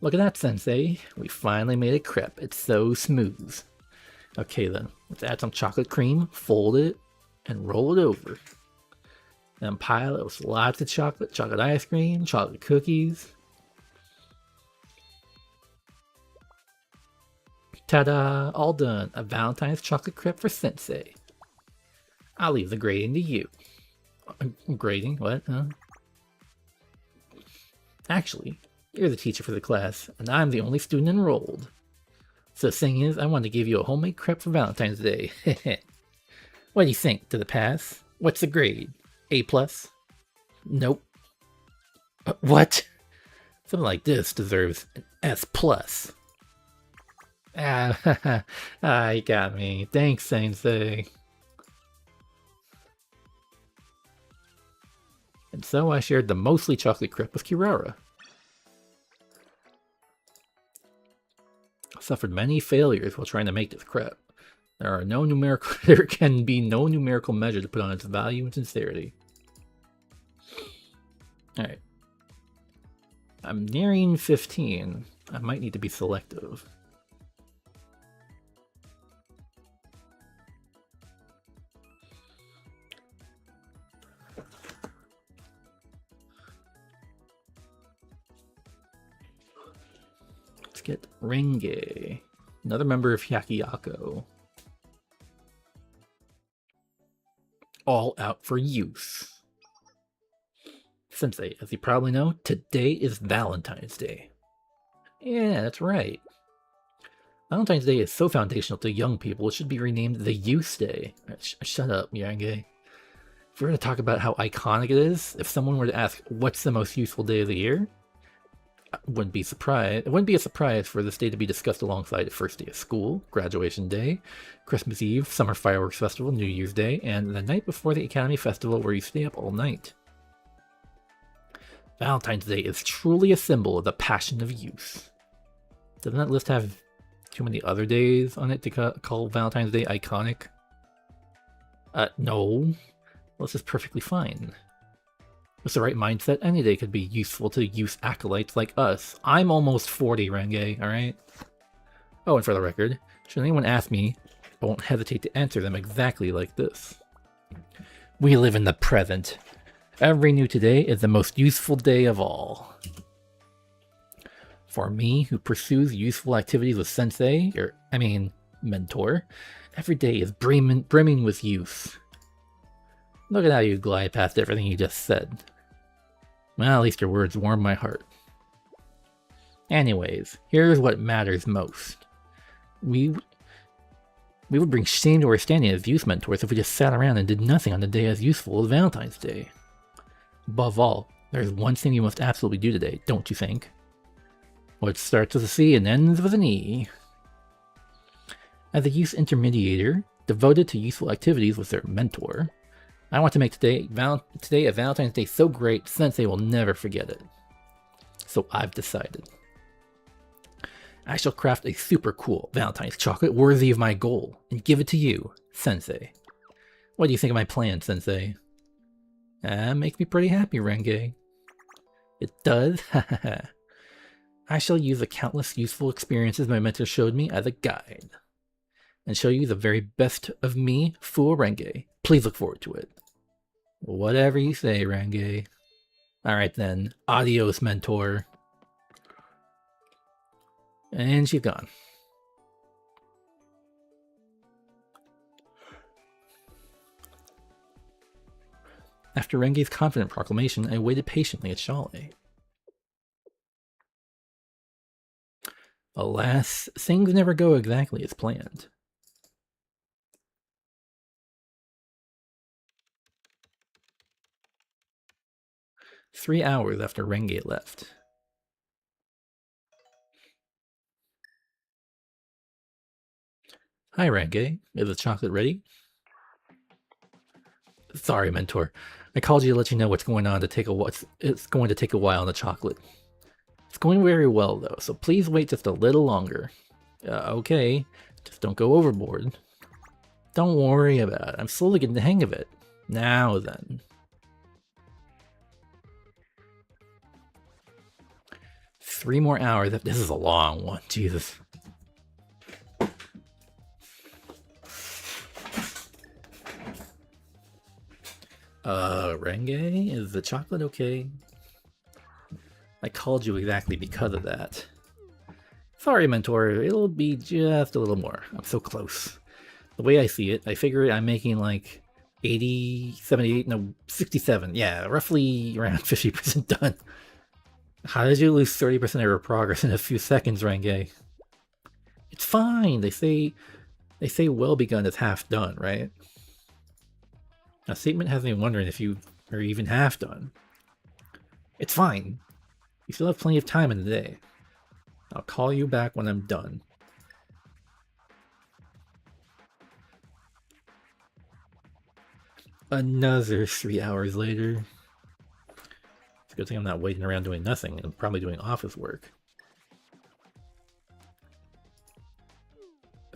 Look at that, Sensei. We finally made a crepe. It's so smooth. Okay then, let's add some chocolate cream, fold it, and roll it over. Then pile it with lots of chocolate, chocolate ice cream, chocolate cookies. Ta-da! All done. A Valentine's chocolate crepe for Sensei. I'll leave the grading to you. Grading? What? Huh? Actually, you're the teacher for the class, and I'm the only student enrolled. So the thing is, I wanted to give you a homemade crepe for Valentine's Day. What do you think? Did it pass? What's the grade? A+? Nope. What? Something like this deserves an S+. Ah, you got me. Thanks, Sensei. And so I shared the mostly chocolate crepe with Kirara. suffered many failures while trying to make this crap. There can be no numerical measure to put on its value and sincerity. Alright. I'm nearing 15. I might need to be selective. Let's get Renge, another member of Hyakiyako. All out for youth. Sensei, as you probably know, today is Valentine's Day. Yeah, that's right. Valentine's Day is so foundational to young people, it should be renamed the Youth Day. Shut up, Yang. If we were to talk about how iconic it is, if someone were to ask what's the most useful day of the year, I wouldn't be surprised. It wouldn't be a surprise for this day to be discussed alongside the first day of school, graduation day, Christmas Eve, summer fireworks festival, New Year's Day, and the night before the Academy Festival where you stay up all night. Valentine's Day is truly a symbol of the passion of youth. Doesn't that list have too many other days on it to call Valentine's Day iconic? No. Well, this is perfectly fine. With the right mindset, any day could be useful to youth acolytes like us. I'm almost 40, Renge, alright? Oh, and for the record, should anyone ask me, I won't hesitate to answer them exactly like this. We live in the present. Every new today is the most useful day of all. For me, who pursues useful activities with sensei, mentor, every day is brimming with youth. Look at how you glide past everything you just said. Well, at least your words warm my heart. Anyways, here's what matters most. We would bring shame to our standing as youth mentors if we just sat around and did nothing on the day as useful as Valentine's Day. Above all, there's one thing you must absolutely do today, don't you think? What starts with a C and ends with an E. As a youth intermediator, devoted to useful activities with their mentor, I want to make today a Valentine's Day so great, Sensei will never forget it. So I've decided. I shall craft a super cool Valentine's chocolate worthy of my goal, and give it to you, Sensei. What do you think of my plan, Sensei? Makes me pretty happy, Renge. It does? I shall use the countless useful experiences my mentor showed me as a guide, and show you the very best of me, Fool Renge. Please look forward to it. Whatever you say, Renge. Alright then, adios, mentor. And she's gone. After Renge's confident proclamation, I waited patiently at Chalet. Alas, things never go exactly as planned. Three hours after Renge left. Hi, Renge. Is the chocolate ready? Sorry, Mentor. I called you to let you know what's going on it's going to take a while on the chocolate. It's going very well, though, so please wait just a little longer. Okay. Just don't go overboard. Don't worry about it. I'm slowly getting the hang of it. Now then. Three more hours. This is a long one. Jesus. Renge? Is the chocolate okay? I called you exactly because of that. Sorry, Mentor. It'll be just a little more. I'm so close. The way I see it, I figure I'm making like 80, 78, no, 67. Yeah, roughly around 50% done. How did you lose 30% of your progress in a few seconds, Renge? It's fine. They say well begun is half done, right? A statement has me wondering if you are even half done. It's fine. You still have plenty of time in the day. I'll call you back when I'm done. Another 3 hours later. It's a good thing I'm not waiting around doing nothing. I'm probably doing office work.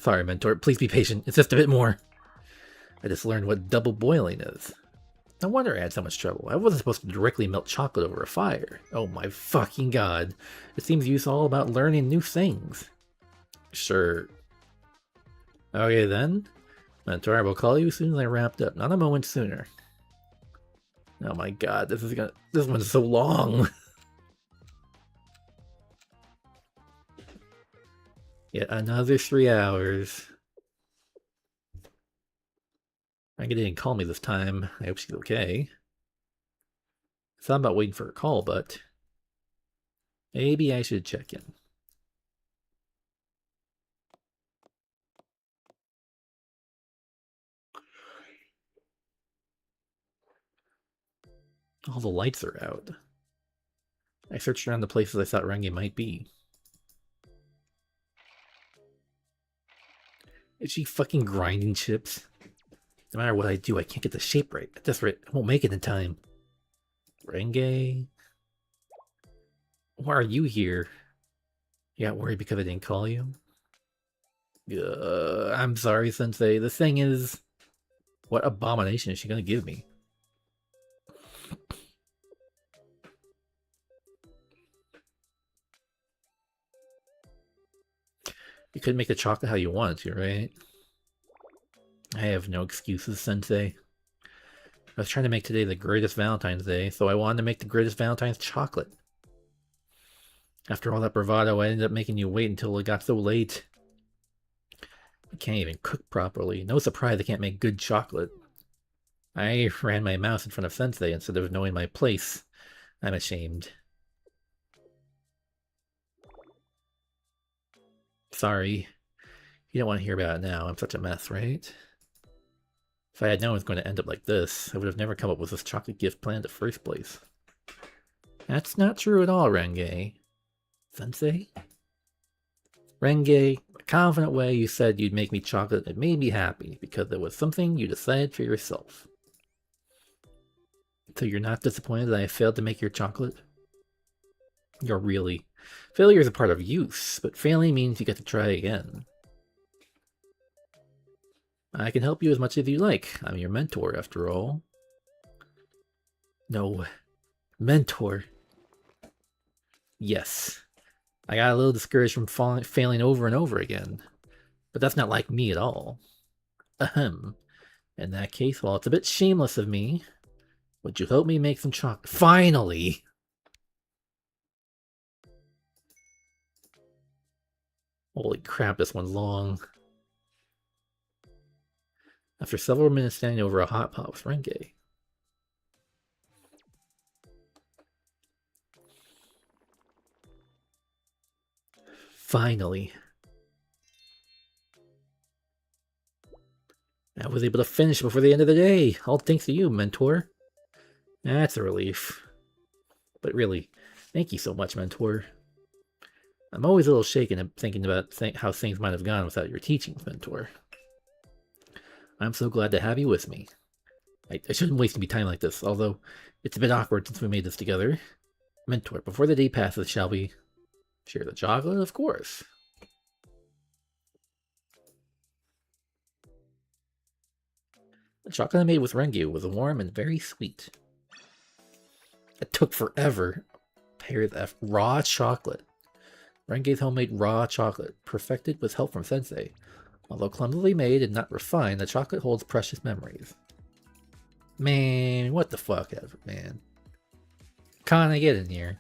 Sorry, mentor. Please be patient. It's just a bit more. I just learned what double boiling is. No wonder I had so much trouble. I wasn't supposed to directly melt chocolate over a fire. Oh my fucking god. It seems you's all about learning new things. Sure. Okay then. Mentor, I will call you as soon as I wrapped up. Not a moment sooner. Oh my god, this one's so long. Yet another 3 hours. Rangi didn't call me this time. I hope she's okay. I thought about waiting for her call, but maybe I should check in. All the lights are out. I searched around the places I thought Rangi might be. Is she fucking grinding chips? No matter what I do, I can't get the shape right. At this rate, I won't make it in time. Rangi? Why are you here? You got worried because I didn't call you? I'm sorry, Sensei. The thing is, what abomination is she gonna give me? You could make the chocolate how you want to, right? I have no excuses, Sensei. I was trying to make today the greatest Valentine's Day, so I wanted to make the greatest Valentine's chocolate. After all that bravado, I ended up making you wait until it got so late. I can't even cook properly. No surprise I can't make good chocolate. I ran my mouth in front of Sensei instead of knowing my place. I'm ashamed. Sorry. You don't want to hear about it now. I'm such a mess, right? If I had known it was going to end up like this, I would have never come up with this chocolate gift plan in the first place. That's not true at all, Rangi. Sensei? Rangi, a confident way you said you'd make me chocolate, it made me happy, because it was something you decided for yourself. So you're not disappointed that I failed to make your chocolate? You're really... Failure is a part of use, but failing means you get to try again. I can help you as much as you like. I'm your mentor, after all. No. Mentor. Yes. I got a little discouraged from failing over and over again. But that's not like me at all. Ahem. In that case, while it's a bit shameless of me, would you help me make some chocolate? Finally! Holy crap, this one's long. After several minutes standing over a hot pot with Rangi. Finally. I was able to finish before the end of the day. All thanks to you, mentor. That's a relief. But really, thank you so much, mentor. I'm always a little shaken thinking about how things might have gone without your teachings, mentor. I'm so glad to have you with me. I shouldn't waste any time like this, although it's a bit awkward since we made this together. Mentor, before the day passes, shall we share the chocolate? Of course. The chocolate I made with Rengu was warm and very sweet. It took forever. Pair that raw chocolate. Renge's homemade raw chocolate, perfected with help from Sensei. Although clumsily made and not refined, the chocolate holds precious memories. Man, what the fuck ever, man. Can't I get in here?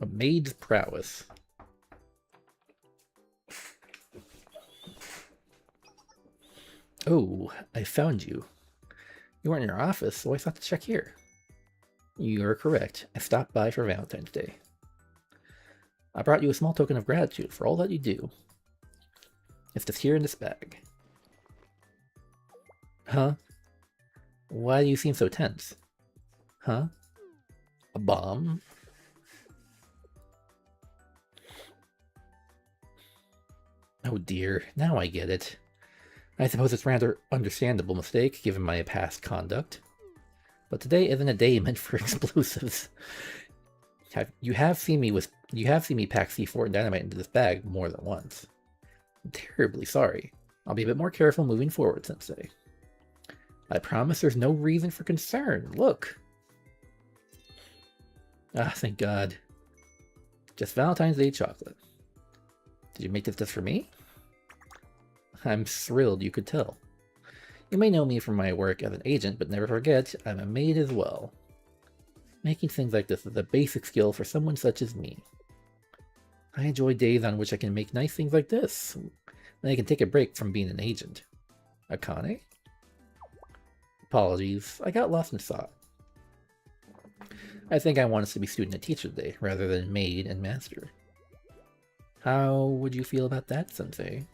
A maid's prowess. Oh, I found you. You weren't in your office, so I thought to check here. You're correct. I stopped by for Valentine's Day. I brought you a small token of gratitude for all that you do. It's just here in this bag. Huh? Why do you seem so tense? Huh? A bomb? Oh dear, now I get it. I suppose it's a rather understandable mistake, given my past conduct. But today isn't a day meant for explosives. You have seen me pack C4 and dynamite into this bag more than once. I'm terribly sorry. I'll be a bit more careful moving forward, Sensei. I promise there's no reason for concern. Look. Ah, thank God. Just Valentine's Day chocolate. Did you make this just for me? I'm thrilled you could tell. You may know me from my work as an agent, but never forget, I'm a maid as well. Making things like this is a basic skill for someone such as me. I enjoy days on which I can make nice things like this, and I can take a break from being an agent. Akane? Apologies, I got lost in thought. I think I want us to be student and teacher today, rather than maid and master. How would you feel about that, Sensei?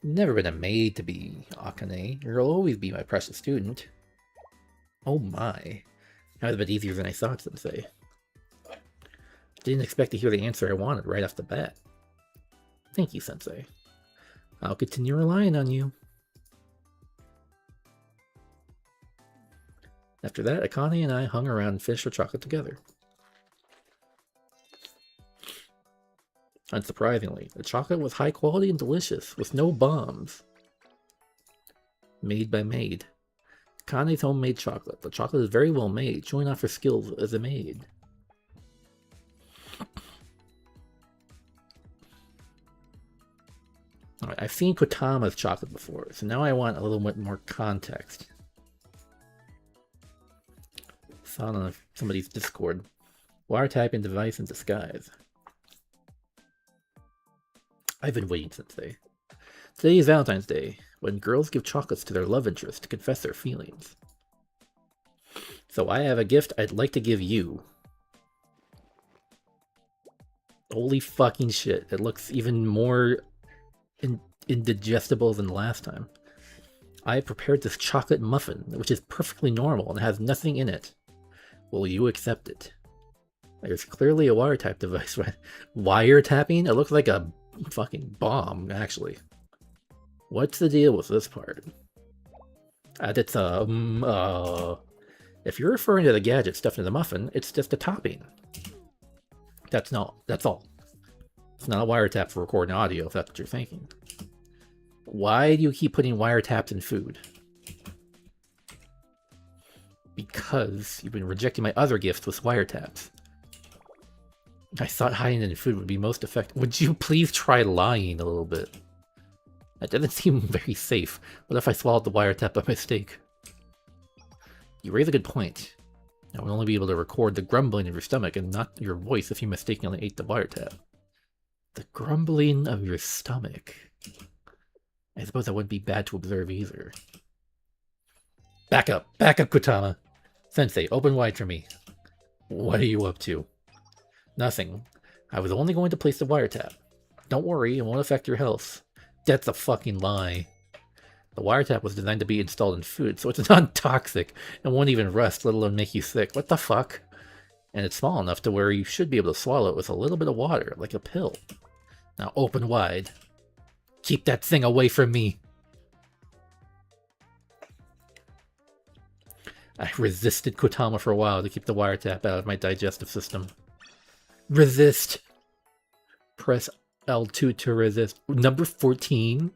You've never been a maid to be, Akane. You'll always be my precious student. Oh my. That was a bit easier than I thought, Sensei. Didn't expect to hear the answer I wanted right off the bat. Thank you, Sensei. I'll continue relying on you. After that, Akane and I hung around and finished our chocolate together. Unsurprisingly, the chocolate was high quality and delicious, with no bombs. Made by maid. Akane's homemade chocolate. The chocolate is very well made, showing off her skills as a maid. Alright, I've seen Kotama's chocolate before, so now I want a little bit more context. Saw it on somebody's Discord. Wiretapping device in disguise. I've been waiting since today. Today is Valentine's Day, when girls give chocolates to their love interest to confess their feelings. So I have a gift I'd like to give you. Holy fucking shit, it looks even more indigestible than last time. I prepared this chocolate muffin, which is perfectly normal and has nothing in it. Will you accept it? There's clearly a wiretap device, right? Wiretapping? It looks like a fucking bomb, actually. What's the deal with this part? It's if you're referring to the gadget stuffed in the muffin, it's just a topping. That's all. It's not a wiretap for recording audio, if that's what you're thinking. Why do you keep putting wiretaps in food? Because you've been rejecting my other gifts with wiretaps. I thought hiding it in food would be most effective. Would you please try lying a little bit? That doesn't seem very safe. What if I swallowed the wiretap by mistake? You raise a good point. I would only be able to record the grumbling of your stomach and not your voice if you mistakenly ate the wiretap. The grumbling of your stomach. I suppose that wouldn't be bad to observe either. Back up, Kotama. Sensei, open wide for me. What are you up to? Nothing. I was only going to place the wiretap. Don't worry, it won't affect your health. That's a fucking lie. The wiretap was designed to be installed in food, so it's non-toxic and won't even rust, let alone make you sick. What the fuck? And it's small enough to where you should be able to swallow it with a little bit of water, like a pill. Now open wide. Keep that thing away from me. I resisted Kotama for a while to keep the wiretap out of my digestive system. Resist. Press L2 to resist. Number 14.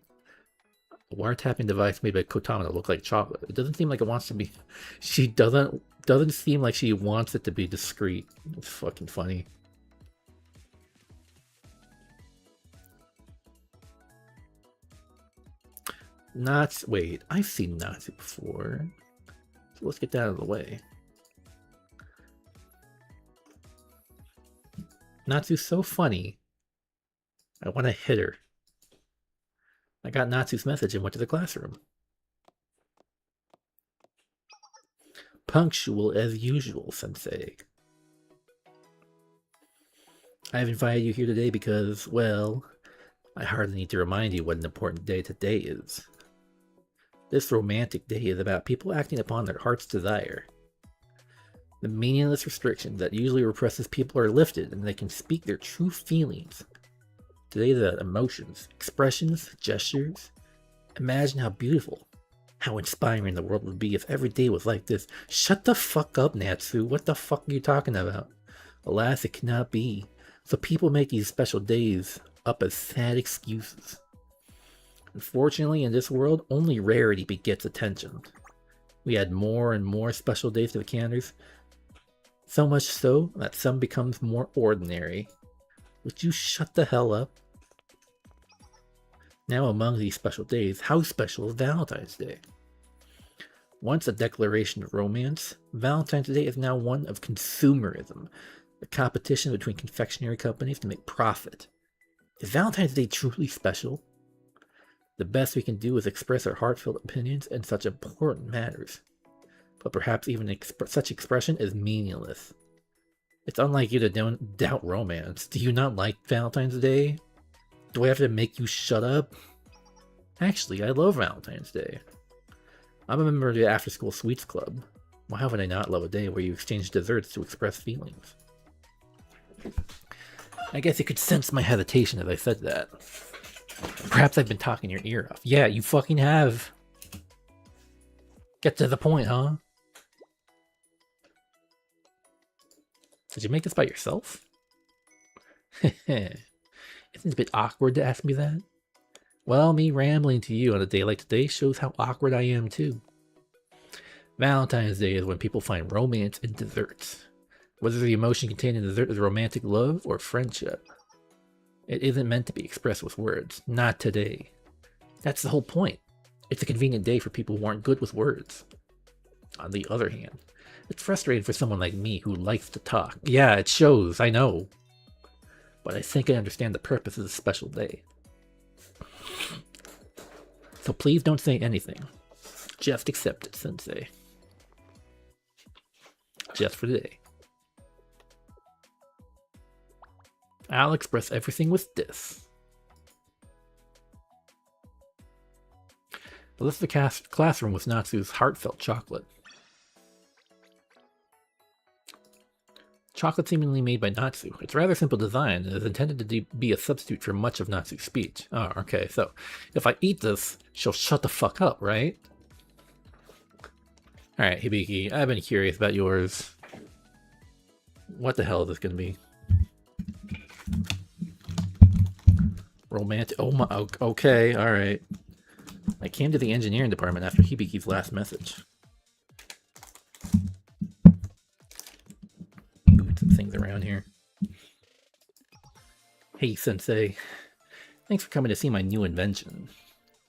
A wiretapping device made by Kotama to look like chocolate. It doesn't seem like it wants to be. She doesn't seem like she wants it to be discreet. It's fucking funny. Wait, I've seen Natsu before. So let's get that out of the way. Natsu's so funny. I want to hit her. I got Natsu's message and went to the classroom. Punctual as usual, Sensei. I've invited you here today because, well, I hardly need to remind you what an important day today is. This romantic day is about people acting upon their heart's desire. The meaningless restrictions that usually represses people are lifted and they can speak their true feelings. Today the emotions, expressions, gestures. Imagine how beautiful, how inspiring the world would be if every day was like this. Shut the fuck up, Natsu. What the fuck are you talking about? Alas, it cannot be. So people make these special days up as sad excuses. Unfortunately, in this world, only rarity begets attention. We add more and more special days to the calendars, so much so that some becomes more ordinary. Would you shut the hell up? Now among these special days, how special is Valentine's Day? Once a declaration of romance, Valentine's Day is now one of consumerism, a competition between confectionery companies to make profit. Is Valentine's Day truly special? The best we can do is express our heartfelt opinions in such important matters. But perhaps even such expression is meaningless. It's unlike you to doubt romance. Do you not like Valentine's Day? Do I have to make you shut up? Actually, I love Valentine's Day. I'm a member of the After School Sweets Club. Why would I not love a day where you exchange desserts to express feelings? I guess you could sense my hesitation as I said that. Perhaps I've been talking your ear off. Yeah, you fucking have. Get to the point, huh? Did you make this by yourself? Isn't it a bit awkward to ask me that? Well, me rambling to you on a day like today shows how awkward I am too. Valentine's Day is when people find romance in desserts. Whether the emotion contained in dessert is romantic love or friendship. It isn't meant to be expressed with words. Not today. That's the whole point. It's a convenient day for people who aren't good with words. On the other hand, it's frustrating for someone like me who likes to talk. Yeah, it shows, I know. But I think I understand the purpose of this special day. So please don't say anything. Just accept it, Sensei. Just for today. I'll express everything with this. The list of the classroom was Natsu's heartfelt chocolate. Chocolate seemingly made by Natsu. It's a rather simple design and is intended to be a substitute for much of Natsu's speech. Oh, okay, so if I eat this, she'll shut the fuck up, right? Alright, Hibiki, I've been curious about yours. What the hell is this gonna be? Romantic. Oh my. Okay, alright. I came to the engineering department after Hibiki's last message. Moving some things around here. Hey, Sensei. Thanks for coming to see my new invention.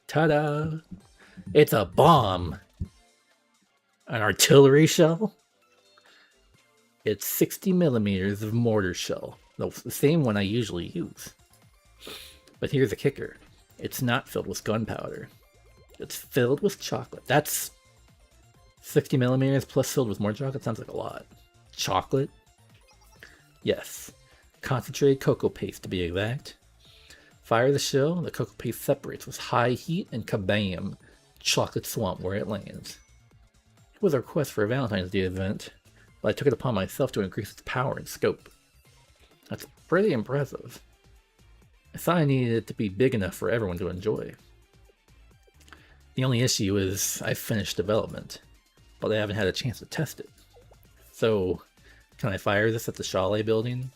Ta-da! It's a bomb! An artillery shell? It's 60 millimeters of mortar shell. The same one I usually use. But here's the kicker. It's not filled with gunpowder. It's filled with chocolate. That's 60 millimeters plus filled with more chocolate sounds like a lot. Chocolate? Yes. Concentrated cocoa paste to be exact. Fire the shell, the cocoa paste separates with high heat and kabam! Chocolate swamp where it lands. It was a request for a Valentine's Day event, but I took it upon myself to increase its power and scope. That's pretty impressive. I thought I needed it to be big enough for everyone to enjoy. The only issue is I've finished development, but I haven't had a chance to test it. So, can I fire this at the Chalet building?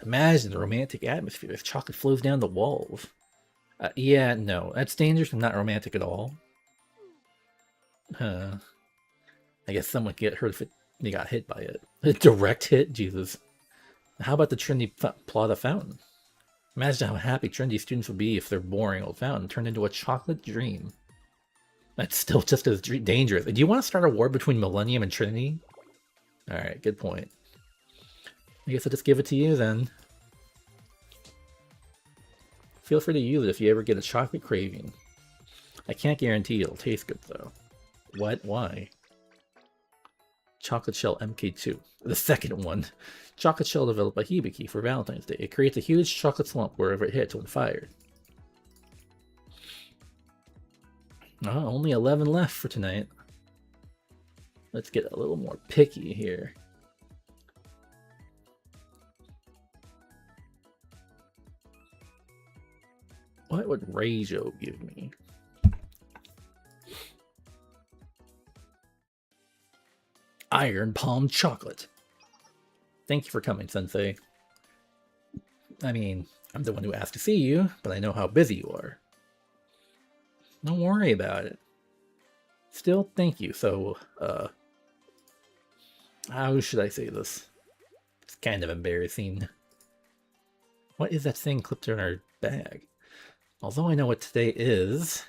Imagine the romantic atmosphere as chocolate flows down the walls. Yeah, no, that's dangerous and not romantic at all. I guess someone could get hurt if they got hit by it. A direct hit? Jesus. How about the Trinity Plata fountain? Imagine how happy Trinity students would be if their boring old fountain turned into a chocolate dream. That's still just as dangerous. Do you want to start a war between Millennium and Trinity? Alright, good point. I guess I'll just give it to you then. Feel free to use it if you ever get a chocolate craving. I can't guarantee it'll taste good though. What? Why? Chocolate Shell MK2. The second one. Chocolate Shell developed by Hibiki for Valentine's Day. It creates a huge chocolate swamp wherever it hits when fired. Only 11 left for tonight. Let's get a little more picky here. What would Reijo give me? Iron Palm Chocolate. Thank you for coming, Sensei. I mean, I'm the one who asked to see you, but I know how busy you are. Don't worry about it. Still, thank you. So, how should I say this? It's kind of embarrassing. What is that thing clipped in our bag? Although I know what today is,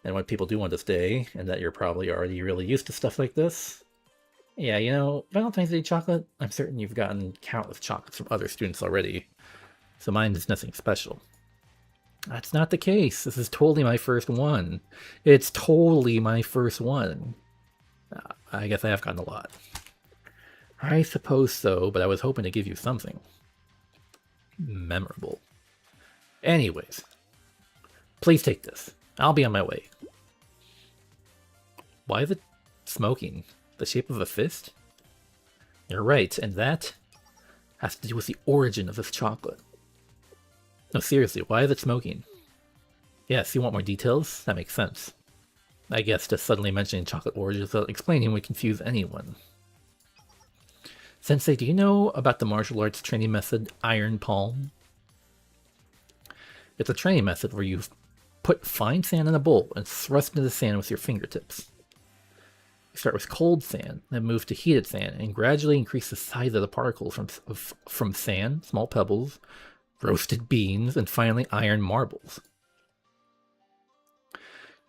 and what people do on this day, and that you're probably already really used to stuff like this. Yeah, you know, Valentine's Day chocolate, I'm certain you've gotten countless chocolates from other students already, so mine is nothing special. That's not the case. This is totally my first one. It's totally my first one. I guess I have gotten a lot. I suppose so, but I was hoping to give you something memorable. Anyways, please take this. I'll be on my way. Why is it smoking? The shape of a fist? You're right, and that has to do with the origin of this chocolate. No, seriously, why is it smoking? Yes, you want more details? That makes sense. I guess just suddenly mentioning chocolate origins without explaining would confuse anyone. Sensei, do you know about the martial arts training method, Iron Palm? It's a training method where you put fine sand in a bowl and thrust into the sand with your fingertips. You start with cold sand, then move to heated sand, and gradually increase the size of the particles from sand, small pebbles, roasted beans, and finally iron marbles.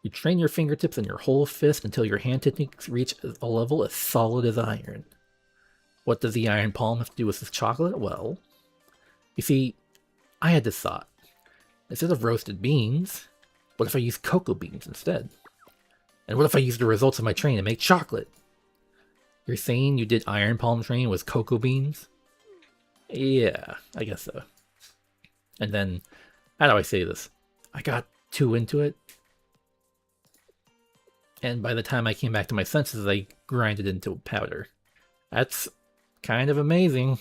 You train your fingertips and your whole fist until your hand techniques reach a level as solid as iron. What does the iron palm have to do with this chocolate? Well, you see, I had this thought. Instead of roasted beans, what if I use cocoa beans instead? And what if I use the results of my training to make chocolate? You're saying you did iron palm training with cocoa beans? Yeah, I guess so. And then, how do I say this? I got too into it. And by the time I came back to my senses, I grinded into powder. That's kind of amazing.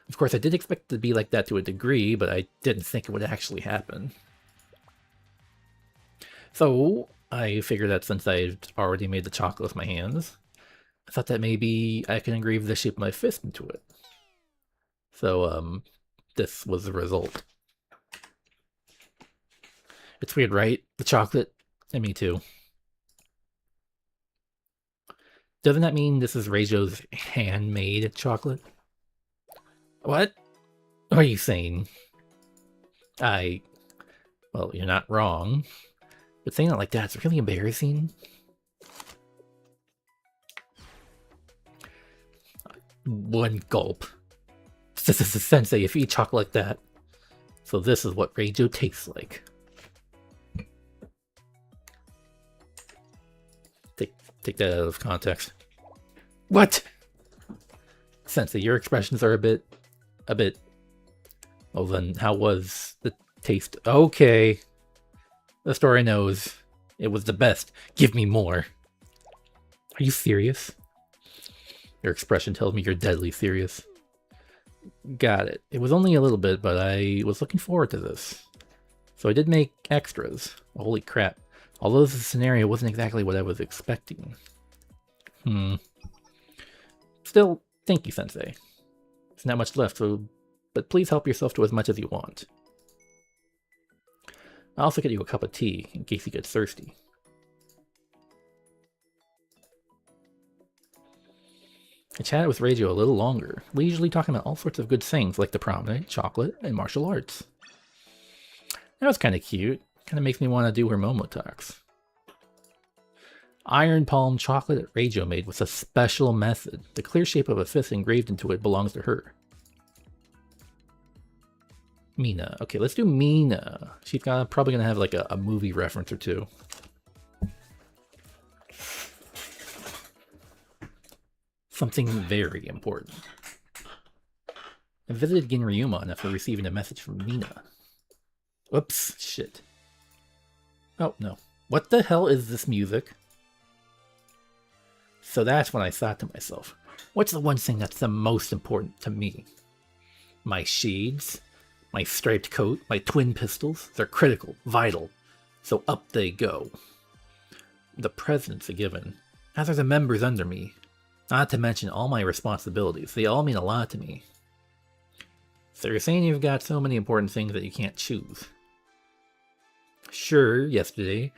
Of course, I did expect it to be like that to a degree, but I didn't think it would actually happen. So, I figured that since I'd already made the chocolate with my hands, I thought that maybe I could engrave the shape of my fist into it. So, this was the result. It's weird, right? The chocolate, and me too. Doesn't that mean this is Reijo's handmade chocolate? What? What are you saying? Well, you're not wrong. But saying it like that, it's really embarrassing. One gulp. This is a sensei if you eat chocolate like that. So this is what Reijo tastes like. Take that out of context. What? Sensei, your expressions are a bit... Well then, how was the taste? Okay. The story knows. It was the best. Give me more. Are you serious? Your expression tells me you're deadly serious. Got it. It was only a little bit, but I was looking forward to this. So I did make extras. Holy crap. Although the scenario wasn't exactly what I was expecting. Still, thank you, Sensei. There's not much left, but please help yourself to as much as you want. I'll also get you a cup of tea, in case you get thirsty. I chatted with Reijo a little longer, leisurely talking about all sorts of good things like the promenade, chocolate, and martial arts. That was kind of cute. Kind of makes me want to do her Momo talks. Iron palm chocolate that Reijo made with a special method. The clear shape of a fist engraved into it belongs to her. Mina. Okay, let's do Mina. She's probably going to have like a movie reference or two. Something very important. I visited Ginryumon after receiving a message from Mina. Whoops, shit. Oh, no. What the hell is this music? So that's when I thought to myself, what's the one thing that's the most important to me? My shades, my striped coat, my twin pistols, they're critical, vital. So up they go. The president's a given, as are the members under me. Not to mention all my responsibilities. They all mean a lot to me. So you're saying you've got so many important things that you can't choose. Sure, yesterday.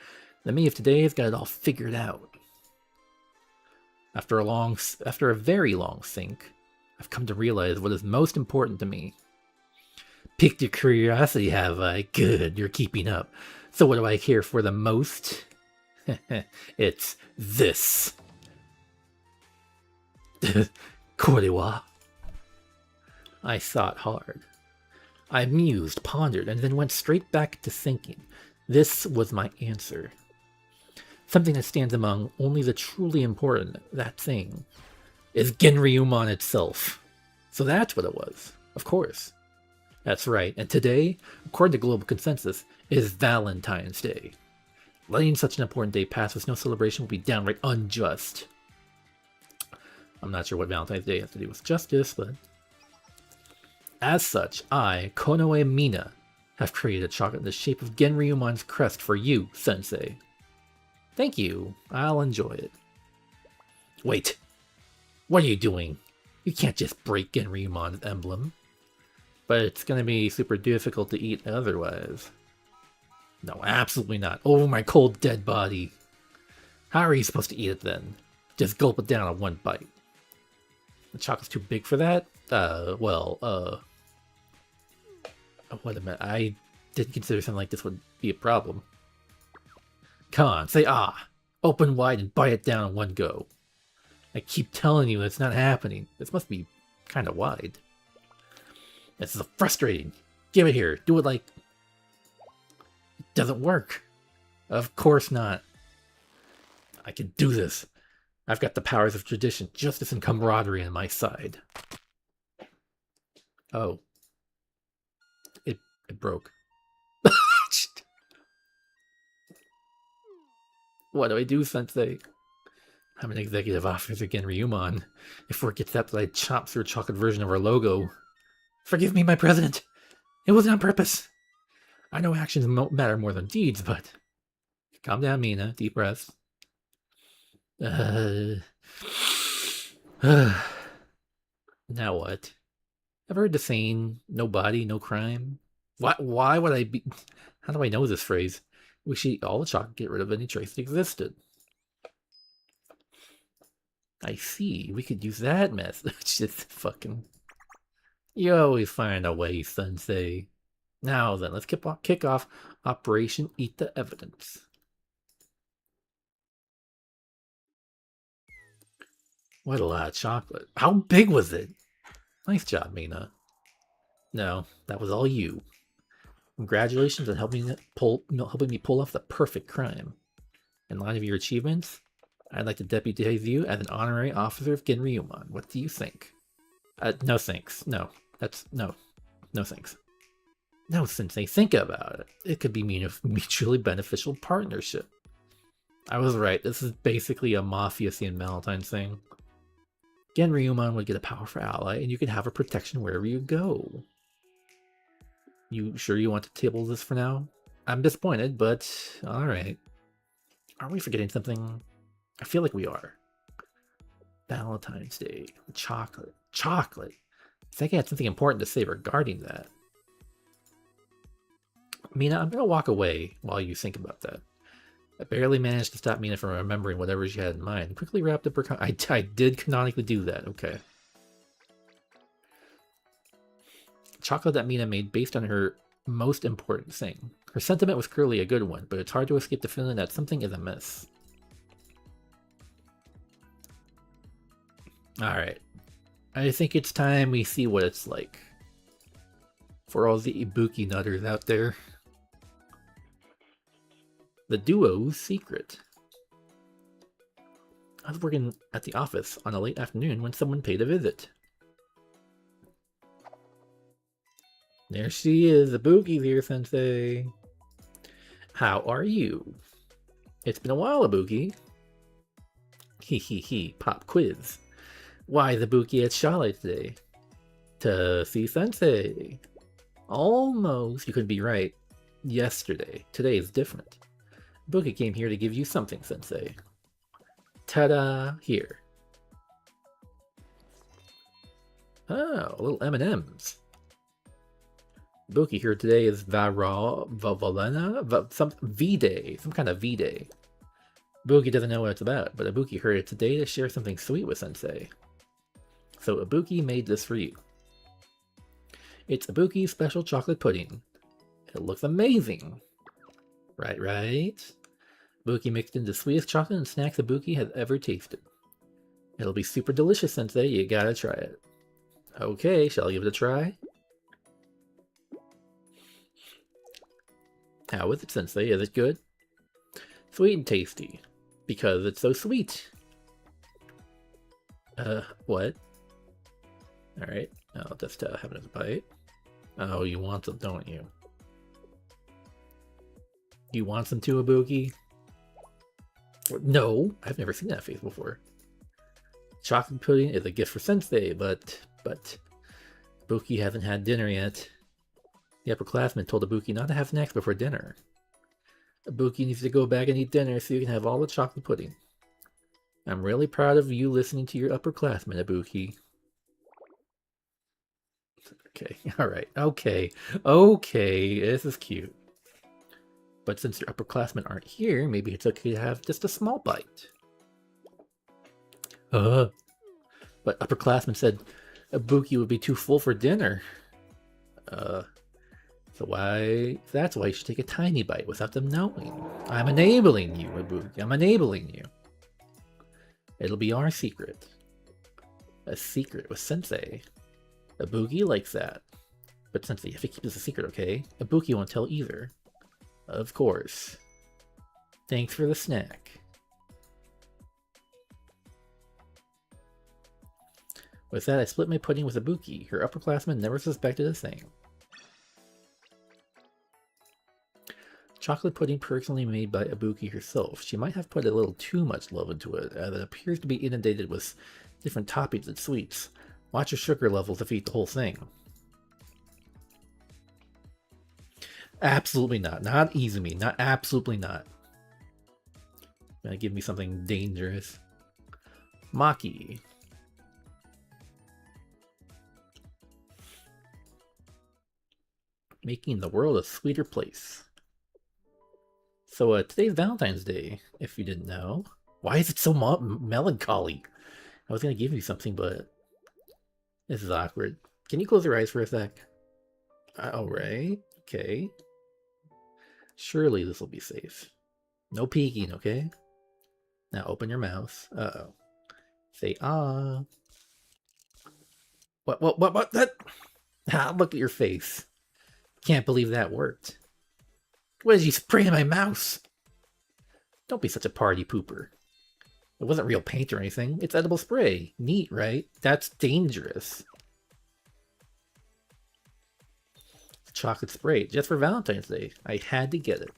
The me of today has got it all figured out. After a very long think, I've come to realize what is most important to me. Piqued your curiosity, have I? Good, you're keeping up. So what do I care for the most? It's this. Korewa. I thought hard. I mused, pondered, and then went straight back to thinking. This was my answer. Something that stands among only the truly important, that thing, is Genryuman itself. So that's what it was, of course. That's right, and today, according to global consensus, is Valentine's Day. Letting such an important day pass with no celebration would be downright unjust. I'm not sure what Valentine's Day has to do with justice, but... As such, I, Konoe Mina, have created a chocolate in the shape of Genryuman's crest for you, Sensei. Thank you. I'll enjoy it. Wait. What are you doing? You can't just break Genryuman's emblem. But it's gonna be super difficult to eat otherwise. No, absolutely not. Over my cold dead body. How are you supposed to eat it then? Just gulp it down in one bite. The chocolate's too big for that? Wait a minute. I didn't consider something like this would be a problem. Come on, say ah. Open wide and bite it down in one go. I keep telling you it's not happening. This must be kind of wide. This is frustrating. Give it here. Do it like... It doesn't work. Of course not. I can do this. I've got the powers of tradition, justice, and camaraderie on my side. Oh. It broke. What do I do, Sensei? I'm an executive officer, Genryuman. If word gets out that I chopped through a chocolate version of our logo... Forgive me, my president. It wasn't on purpose. I know actions matter more than deeds, but... Calm down, Mina. Deep breaths. Now what? I've heard the saying, no body, no crime. Why would I be... How do I know this phrase? We should eat all the chocolate, get rid of any trace that existed. I see. We could use that method. Just fucking... You always find a way, Sensei. Now then, let's kick off Operation Eat the Evidence. What a lot of chocolate. How big was it? Nice job, Mina. No, that was all you. Congratulations on helping me pull off the perfect crime. In light of your achievements, I'd like to deputize you as an honorary officer of Genryuman. What do you think? No thanks. No. No thanks. No, Sensei, think about it. It could be a mutually beneficial partnership. I was right. This is basically a mafia scene Valentine thing. Genryuman would get a powerful ally, and you could have a protection wherever you go. You sure you want to table this for now? I'm disappointed, but alright. Are we forgetting something? I feel like we are. Valentine's Day. Chocolate. Chocolate! I think I had something important to say regarding that. Mina, I'm gonna walk away while you think about that. I barely managed to stop Mina from remembering whatever she had in mind. Quickly wrapped up her... I did canonically do that, okay. Chocolate that Mina made based on her most important thing. Her sentiment was clearly a good one, but it's hard to escape the feeling that something is amiss. Alright. I think it's time we see what it's like. For all the Ibuki nutters out there. The duo's secret. I was working at the office on a late afternoon when someone paid a visit. There she is, Ibuki's here, Sensei. How are you? It's been a while, Ibuki. Hee, pop quiz. Why the Ibuki at Chalet today? To see Sensei. Almost. You could be right. Yesterday. Today is different. Ibuki came here to give you something, Sensei. Ta-da! Here. Oh, little M&Ms. Ibuki here today is some V-Day, some kind of V-Day. Ibuki doesn't know what it's about, but Ibuki heard it today to share something sweet with Sensei. So Ibuki made this for you. It's Ibuki's special chocolate pudding. It looks amazing. Right? Ibuki mixed in the sweetest chocolate and snacks Ibuki has ever tasted. It'll be super delicious, Sensei. You gotta try it. Okay, shall I give it a try? How is it, Sensei? Is it good? Sweet and tasty. Because it's so sweet. What? Alright, I'll just have another bite. Oh, you want them, don't you? You want some too, Ibuki? No, I've never seen that face before. Chocolate pudding is a gift for Sensei, but Ibuki hasn't had dinner yet. The upperclassman told Ibuki not to have snacks before dinner. Ibuki needs to go back and eat dinner so you can have all the chocolate pudding. I'm really proud of you listening to your upperclassman, Ibuki. Okay, alright, okay, this is cute. But since your upperclassmen aren't here, maybe it's okay to have just a small bite. But upperclassmen said Ibuki would be too full for dinner. That's why you should take a tiny bite without them knowing. I'm enabling you, Ibuki. I'm enabling you. It'll be our secret. A secret with Sensei. Ibuki likes that. But Sensei, you have to keep this a secret, okay? Ibuki won't tell either. Of course. Thanks for the snack. With that, I split my pudding with Ibuki. Her upperclassmen never suspected a thing. Chocolate pudding personally made by Ibuki herself. She might have put a little too much love into it, as it appears to be inundated with different toppings and sweets. Watch your sugar levels if you eat the whole thing. Absolutely not. Not Izumi. Not absolutely not. Gonna give me something dangerous. Maki. Making the world a sweeter place. So today's Valentine's Day, if you didn't know. Why is it so melancholy? I was gonna give you something, but this is awkward. Can you close your eyes for a sec? Alright, okay. Surely this will be safe. No peeking, okay? Now open your mouth. Uh-oh. Say ah. What? That? Ah, look at your face. Can't believe that worked. What did you spray in my mouth? Don't be such a party pooper. It wasn't real paint or anything. It's edible spray. Neat, right? That's dangerous. Chocolate spray, just for Valentine's Day. I had to get it.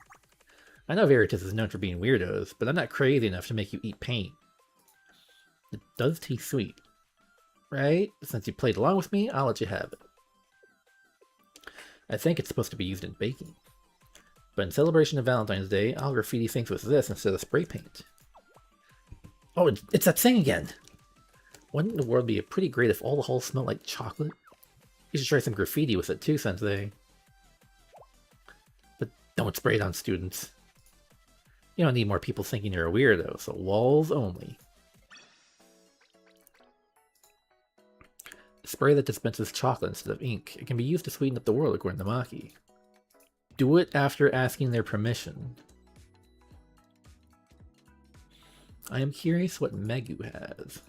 I know Veritas is known for being weirdos, but I'm not crazy enough to make you eat paint. It does taste sweet. Right? Since you played along with me, I'll let you have it. I think it's supposed to be used in baking. But in celebration of Valentine's Day, I'll graffiti things with this instead of spray paint. Oh, it's that thing again! Wouldn't the world be pretty great if all the halls smelled like chocolate? You should try some graffiti with it too, Sensei. But don't spray it on students. You don't need more people thinking you're a weirdo, so walls only. Spray that dispenses chocolate instead of ink. It can be used to sweeten up the world, according to Maki. Do it after asking their permission. I am curious what Megu has.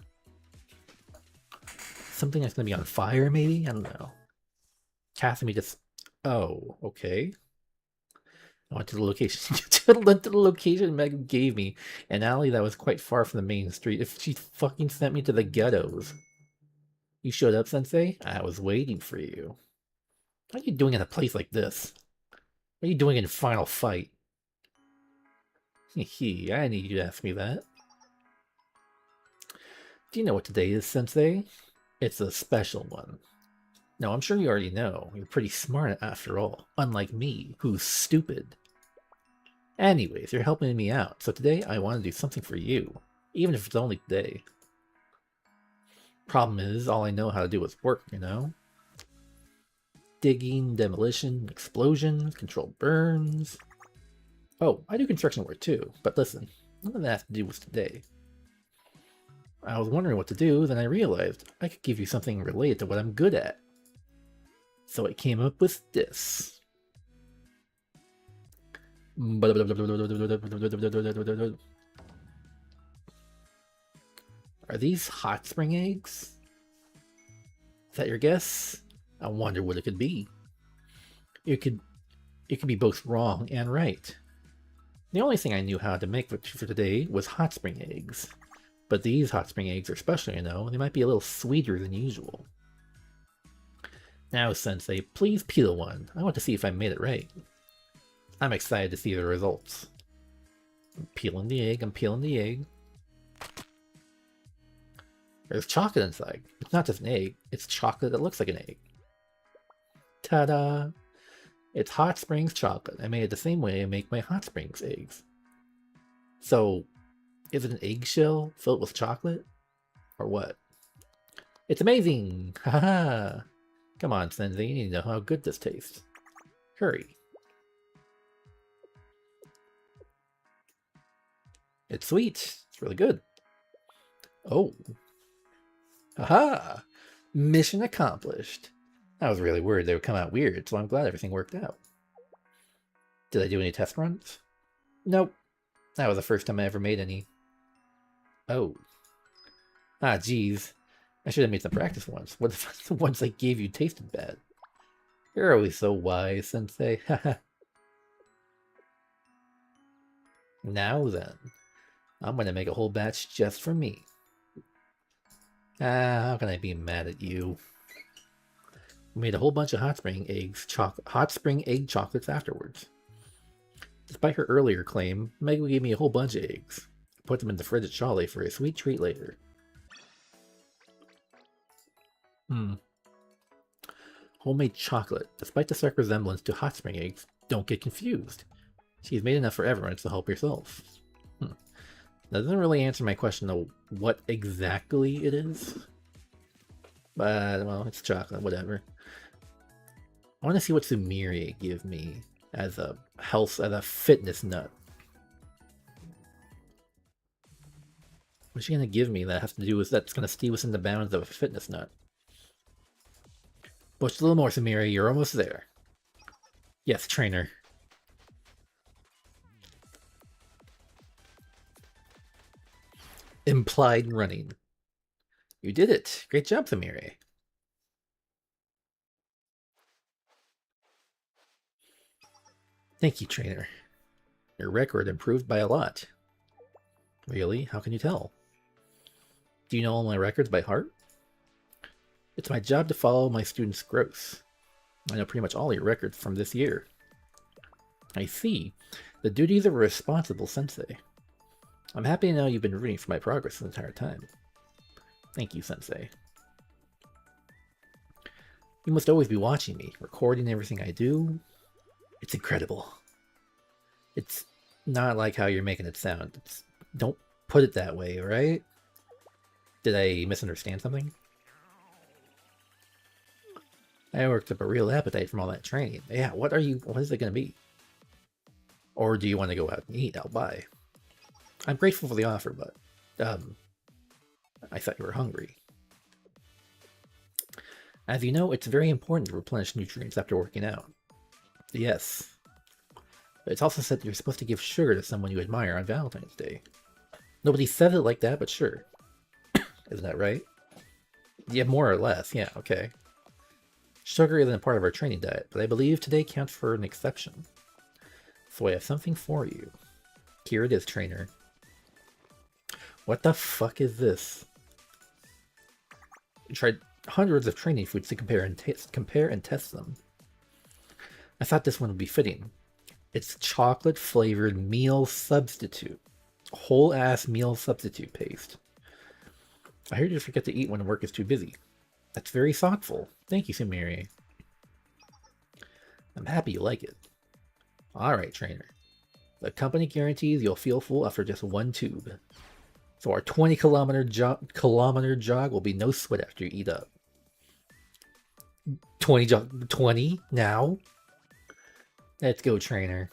Something that's gonna be on fire, maybe? I don't know. Kasumi just... Oh, okay. I went to the location. Went to the location Megu gave me. An alley that was quite far from the main street. If she fucking sent me to the ghettos. You showed up, Sensei? I was waiting for you. What are you doing in a place like this? What are you doing in Final Fight? Hee, I need you to ask me that. Do you know what today is, Sensei? It's a special one. No, I'm sure you already know. You're pretty smart after all. Unlike me, who's stupid. Anyways, you're helping me out, so today I want to do something for you. Even if it's only today. Problem is, all I know how to do is work, you know? Digging, demolition, explosions, controlled burns. Oh, I do construction work too, but listen, none of that has to do with today. I was wondering what to do, then I realized I could give you something related to what I'm good at. So I came up with this. Are these hot spring eggs? Is that your guess? I wonder what it could be. It could be both wrong and right. The only thing I knew how to make for today was hot spring eggs. But these hot spring eggs are special, you know. They might be a little sweeter than usual. Now, Sensei, please peel one. I want to see if I made it right. I'm excited to see the results. I'm peeling the egg, I'm peeling the egg. There's chocolate inside. It's not just an egg, it's chocolate that looks like an egg. Ta-da! It's Hot Springs chocolate. I made it the same way I make my Hot Springs eggs. So, is it an eggshell filled with chocolate? Or what? It's amazing! Haha! Come on, Sensei, you need to know how good this tastes. Hurry. It's sweet. It's really good. Oh. Haha! Mission accomplished. I was really worried they would come out weird, so I'm glad everything worked out. Did I do any test runs? Nope. That was the first time I ever made any. Oh. Ah, geez. I should have made some practice ones. What if the ones I gave you tasted bad? You're always so wise, Sensei. Haha. Now then. I'm gonna make a whole batch just for me. Ah, how can I be mad at you? We made a whole bunch of hot spring egg chocolates afterwards. Despite her earlier claim, Meg gave me a whole bunch of eggs. I put them in the fridge at Charlie for a sweet treat later. Homemade chocolate. Despite the stark resemblance to hot spring eggs, don't get confused. She's made enough for everyone, so help yourself. That doesn't really answer my question of what exactly it is. But, well, it's chocolate, whatever. I want to see what Sumire give me as a fitness nut. What's she gonna give me that has to do with that's gonna stay within the bounds of a fitness nut? Push a little more, Sumire, you're almost there. Yes, trainer. Implied running. You did it. Great job, Sumire. Thank you, trainer. Your record improved by a lot. Really? How can you tell? Do you know all my records by heart? It's my job to follow my students' growth. I know pretty much all your records from this year. I see. The duties of a responsible sensei. I'm happy to know you've been rooting for my progress the entire time. Thank you, Sensei. You must always be watching me, recording everything I do. It's incredible. It's not like how you're making it sound. Don't put it that way, right? Did I misunderstand something? I worked up a real appetite from all that training. Yeah, what is it gonna be? Or do you want to go out and eat? I'll buy. I'm grateful for the offer, but, I thought you were hungry. As you know, it's very important to replenish nutrients after working out. Yes. But it's also said that you're supposed to give sugar to someone you admire on Valentine's Day. Nobody says it like that, but sure. Isn't that right? Yeah, more or less. Yeah, okay. Sugar isn't a part of our training diet, but I believe today counts for an exception. So I have something for you. Here it is, trainer. What the fuck is this? I tried hundreds of training foods to compare and test them. I thought this one would be fitting. It's chocolate flavored meal substitute. Whole ass meal substitute paste. I heard you forget to eat when work is too busy. That's very thoughtful. Thank you, Sumire. I'm happy you like it. Alright, trainer. The company guarantees you'll feel full after just one tube. So our 20 kilometer jog will be no sweat after you eat up. 20 now? Let's go, trainer.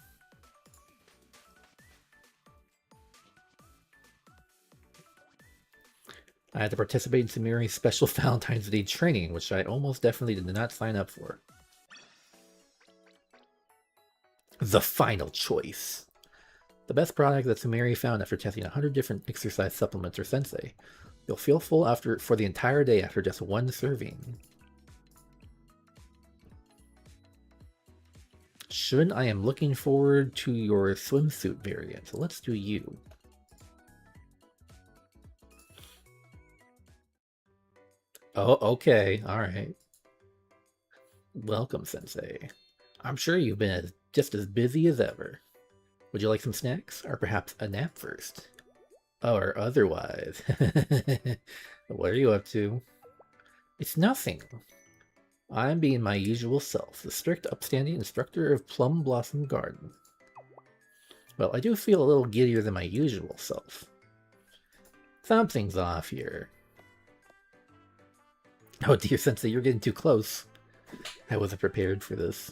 I had to participate in Samiri's special Valentine's Day training, which I almost definitely did not sign up for. The final choice. The best product that Sumeri found after testing 100 different exercise supplements or sensei. You'll feel full for the entire day after just one serving. Shun, I am looking forward to your swimsuit variant. So let's do you. Oh, okay. Alright. Welcome, Sensei. I'm sure you've been just as busy as ever. Would you like some snacks? Or perhaps a nap first? Or otherwise. What are you up to? It's nothing. I'm being my usual self, the strict, upstanding instructor of Plum Blossom Garden. Well, I do feel a little giddier than my usual self. Something's off here. Oh dear, Sensei, you're getting too close. I wasn't prepared for this.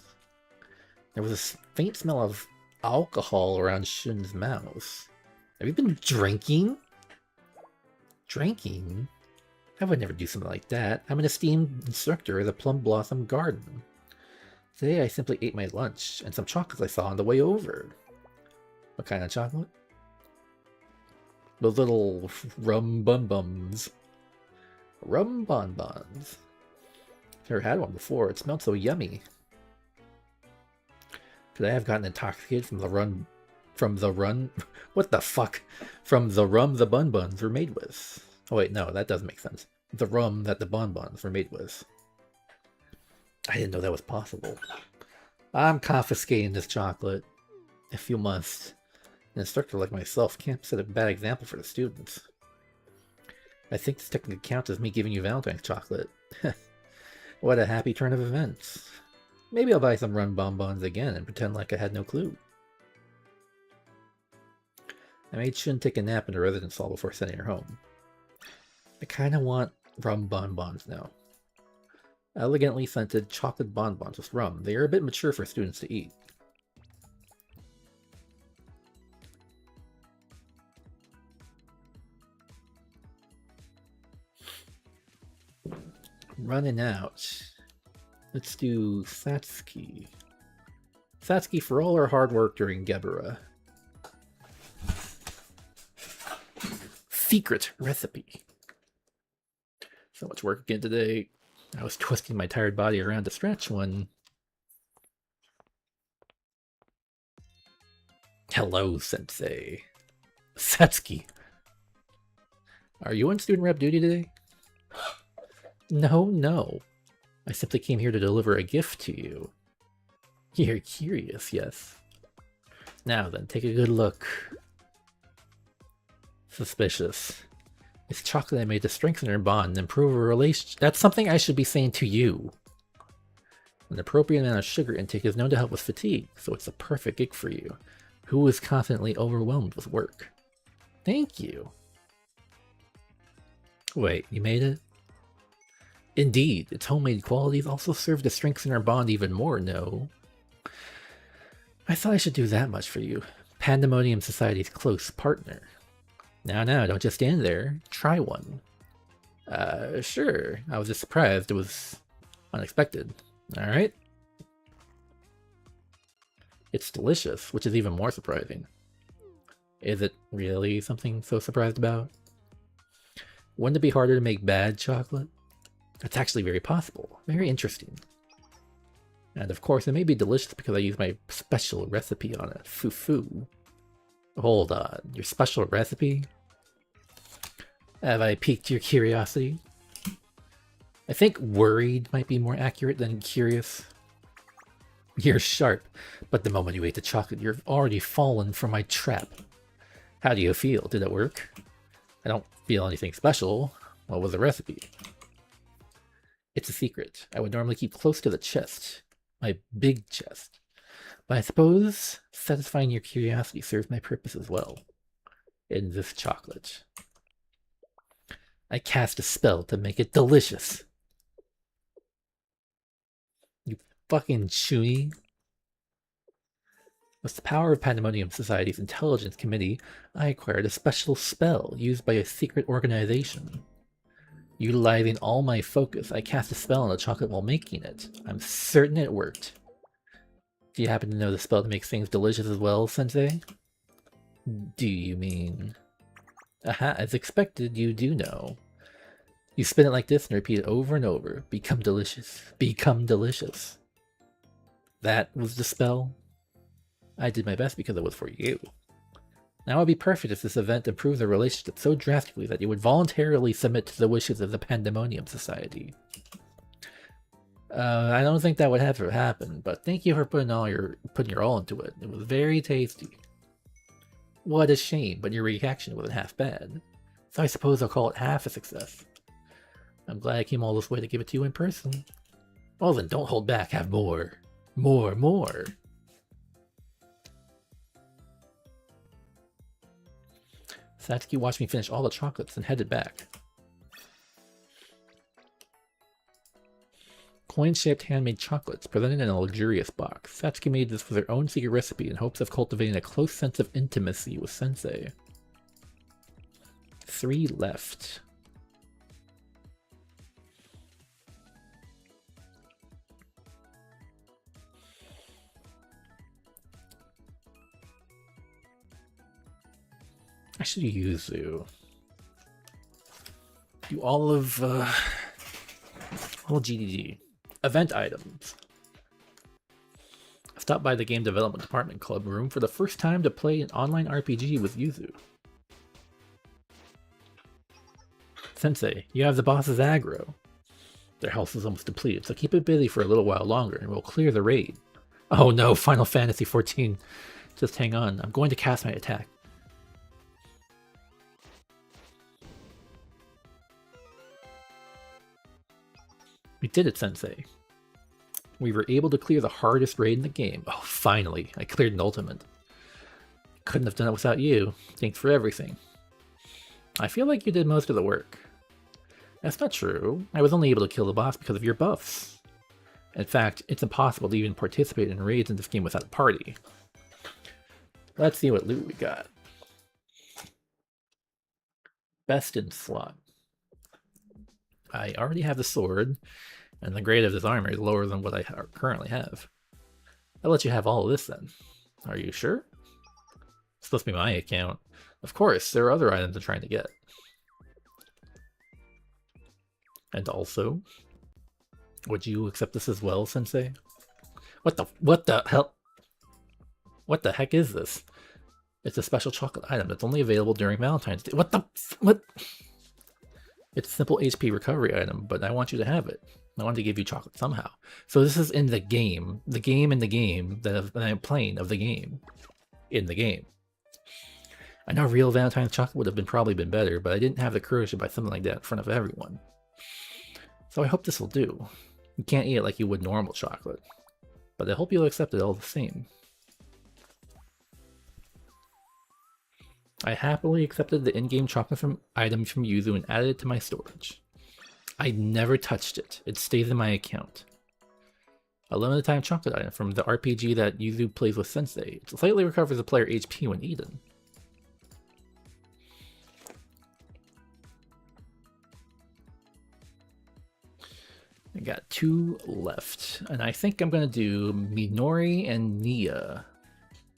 There was a faint smell of alcohol around Shun's mouth. Have you been drinking? Drinking? I would never do something like that. I'm an esteemed instructor of the Plum Blossom Garden. Today I simply ate my lunch and some chocolates I saw on the way over. What kind of chocolate? Those little rum bun-bums. Rum bonbons. Never had one before. It smelled so yummy. Could I have gotten intoxicated from the run? What the fuck? From the rum the bonbons were made with. Oh wait, no, that doesn't make sense. The rum that the bonbons were made with. I didn't know that was possible. I'm confiscating this chocolate. If you must. An instructor like myself can't set a bad example for the students. I think this technically counts as me giving you Valentine's chocolate. What a happy turn of events. Maybe I'll buy some rum bonbons again and pretend like I had no clue. I made Shun take a nap in the residence hall before sending her home. I kinda want rum bonbons now. Elegantly scented chocolate bonbons with rum. They are a bit mature for students to eat. Running out. Let's do Satsuki. Satsuki for all her hard work during Gebura. Secret recipe. So much work again today. I was twisting my tired body around to stretch one. Hello, Sensei. Satsuki. Are you on student rep duty today? No. I simply came here to deliver a gift to you. You're curious, yes. Now then, take a good look. Suspicious. It's chocolate I made to strengthen our bond and improve our relationship. That's something I should be saying to you. An appropriate amount of sugar intake is known to help with fatigue, so it's a perfect gig for you, who is constantly overwhelmed with work. Thank you. Wait, you made it? Indeed, its homemade qualities also serve to strengthen our bond even more, no? I thought I should do that much for you. Pandemonium Society's close partner. Now, don't just stand there. Try one. Sure. I was just surprised. It was unexpected. Alright. It's delicious, which is even more surprising. Is it really something so surprised about? Wouldn't it be harder to make bad chocolate? It's actually very possible. Very interesting. And of course, it may be delicious because I use my special recipe on it. Foo-foo. Hold on. Your special recipe? Have I piqued your curiosity? I think worried might be more accurate than curious. You're sharp, but the moment you ate the chocolate, you've already fallen for my trap. How do you feel? Did it work? I don't feel anything special. What was the recipe? It's a secret. I would normally keep close to the chest. My big chest. But I suppose satisfying your curiosity serves my purpose as well. In this chocolate. I cast a spell to make it delicious. You fucking Chewy. With the power of Pandemonium Society's Intelligence Committee, I acquired a special spell used by a secret organization. Utilizing all my focus, I cast a spell on the chocolate while making it. I'm certain it worked. Do you happen to know the spell that makes things delicious as well, Sensei? Do you mean... Aha, as expected, you do know. You spin it like this and repeat it over and over. Become delicious. Become delicious. That was the spell? I did my best because it was for you. Now it would be perfect if this event improves our relationship so drastically that you would voluntarily submit to the wishes of the Pandemonium Society. I don't think that would ever happen, but thank you for putting your all into it. It was very tasty. What a shame, but your reaction wasn't half bad. So I suppose I'll call it half a success. I'm glad I came all this way to give it to you in person. Well then, don't hold back, have more. More. Satsuki watched me finish all the chocolates and headed back. Coin-shaped handmade chocolates presented in a luxurious box. Satsuki made this with her own secret recipe in hopes of cultivating a close sense of intimacy with Sensei. 3 left. I should use you. Do all of all GDG. Event items. Stop by the Game Development Department Club room for the first time to play an online RPG with Yuzu. Sensei, you have the boss's aggro. Their health is almost depleted, so keep it busy for a little while longer and we'll clear the raid. Oh no, Final Fantasy XIV. Just hang on, I'm going to cast my attack. We did it, Sensei. We were able to clear the hardest raid in the game. Oh, finally, I cleared an ultimate. Couldn't have done it without you. Thanks for everything. I feel like you did most of the work. That's not true. I was only able to kill the boss because of your buffs. In fact, it's impossible to even participate in raids in this game without a party. Let's see what loot we got. Best in slot. I already have the sword, and the grade of this armor is lower than what I currently have. I'll let you have all of this then. Are you sure? It's supposed to be my account. Of course, there are other items I'm trying to get. And also, would you accept this as well, Sensei? What the hell? What the heck is this? It's a special chocolate item that's only available during Valentine's Day. What? It's a simple HP recovery item, but I want you to have it. I want to give you chocolate somehow. So this is in the game. The game in the game that I'm playing of the game. In the game. I know real Valentine's chocolate would have probably been better, but I didn't have the courage to buy something like that in front of everyone. So I hope this will do. You can't eat it like you would normal chocolate. But I hope you'll accept it all the same. I happily accepted the in-game chocolate item from Yuzu and added it to my storage. I never touched it. It stays in my account. A limited time chocolate item from the RPG that Yuzu plays with Sensei. It slightly recovers the player HP when eaten. I got 2 left, and I think I'm gonna do Minori and Nia,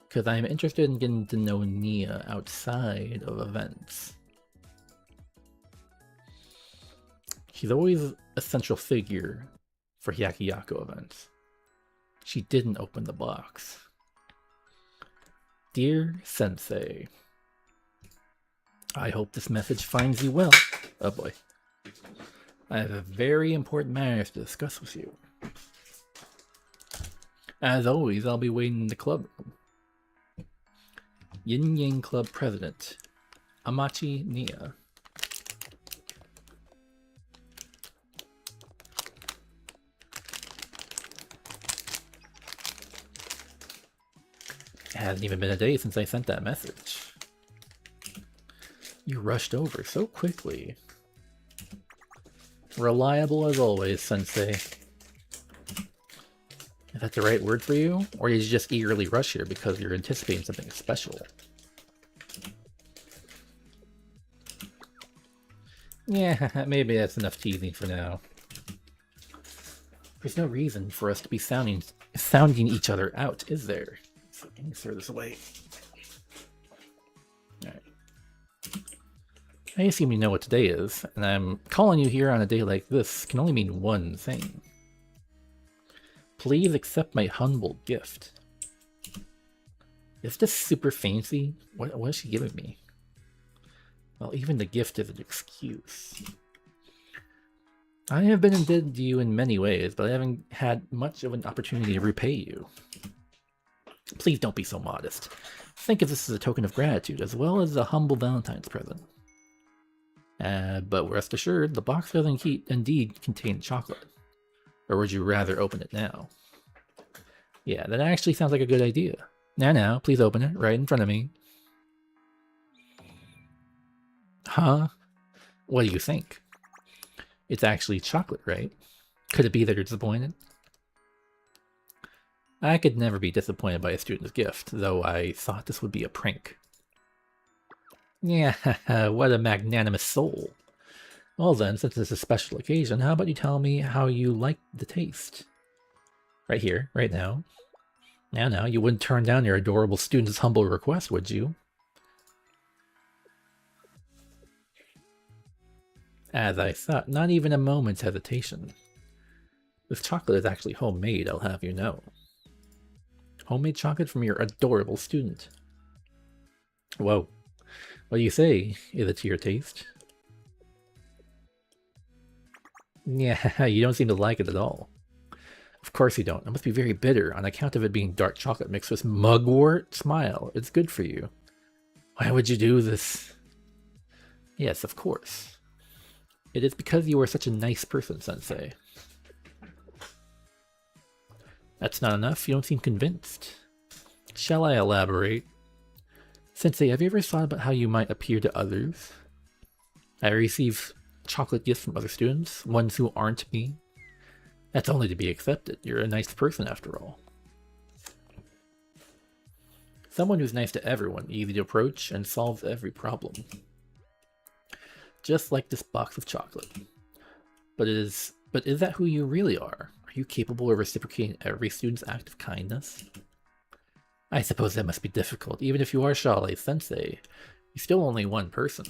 because I'm interested in getting to know Nia outside of events. She's always a central figure for Hyakiyako events. She didn't open the box. Dear Sensei, I hope this message finds you well. Oh boy. I have a very important matter to discuss with you. As always, I'll be waiting in the club room. Yin Yang Club President, Amachi Nia. It hasn't even been a day since I sent that message. You rushed over so quickly. Reliable as always, Sensei. Is that the right word for you? Or did you just eagerly rush here because you're anticipating something special? Yeah, maybe that's enough teasing for now. There's no reason for us to be sounding each other out, is there? So let me throw this away. Alright. I assume you know what today is, and I'm calling you here on a day like this can only mean one thing. Please accept my humble gift. Is this super fancy? What is she giving me? Well, even the gift is an excuse. I have been indebted to you in many ways, but I haven't had much of an opportunity to repay you. Please don't be so modest. Think of this as a token of gratitude, as well as a humble Valentine's present. But rest assured, the box doesn't indeed contain chocolate. Or would you rather open it now? Yeah, that actually sounds like a good idea. Now, please open it right in front of me. Huh? What do you think? It's actually chocolate, right? Could it be that you're disappointed? I could never be disappointed by a student's gift, though I thought this would be a prank. Yeah, what a magnanimous soul. Well then, since it's a special occasion, how about you tell me how you like the taste? Right here, right now. Now, you wouldn't turn down your adorable student's humble request, would you? As I thought, not even a moment's hesitation. This chocolate is actually homemade, I'll have you know. Homemade chocolate from your adorable student. Whoa. What do you say? Is it to your taste? Yeah, you don't seem to like it at all. Of course you don't. It must be very bitter on account of it being dark chocolate mixed with mugwort. Smile. It's good for you. Why would you do this? Yes, of course. It is because you are such a nice person, Sensei. That's not enough? You don't seem convinced. Shall I elaborate? Sensei, have you ever thought about how you might appear to others? I receive chocolate gifts from other students, ones who aren't me. That's only to be accepted. You're a nice person after all. Someone who's nice to everyone, easy to approach, and solves every problem. Just like this box of chocolate. But is that who you really are? Are you capable of reciprocating every student's act of kindness? I suppose that must be difficult. Even if you are Shale Sensei, you're still only one person.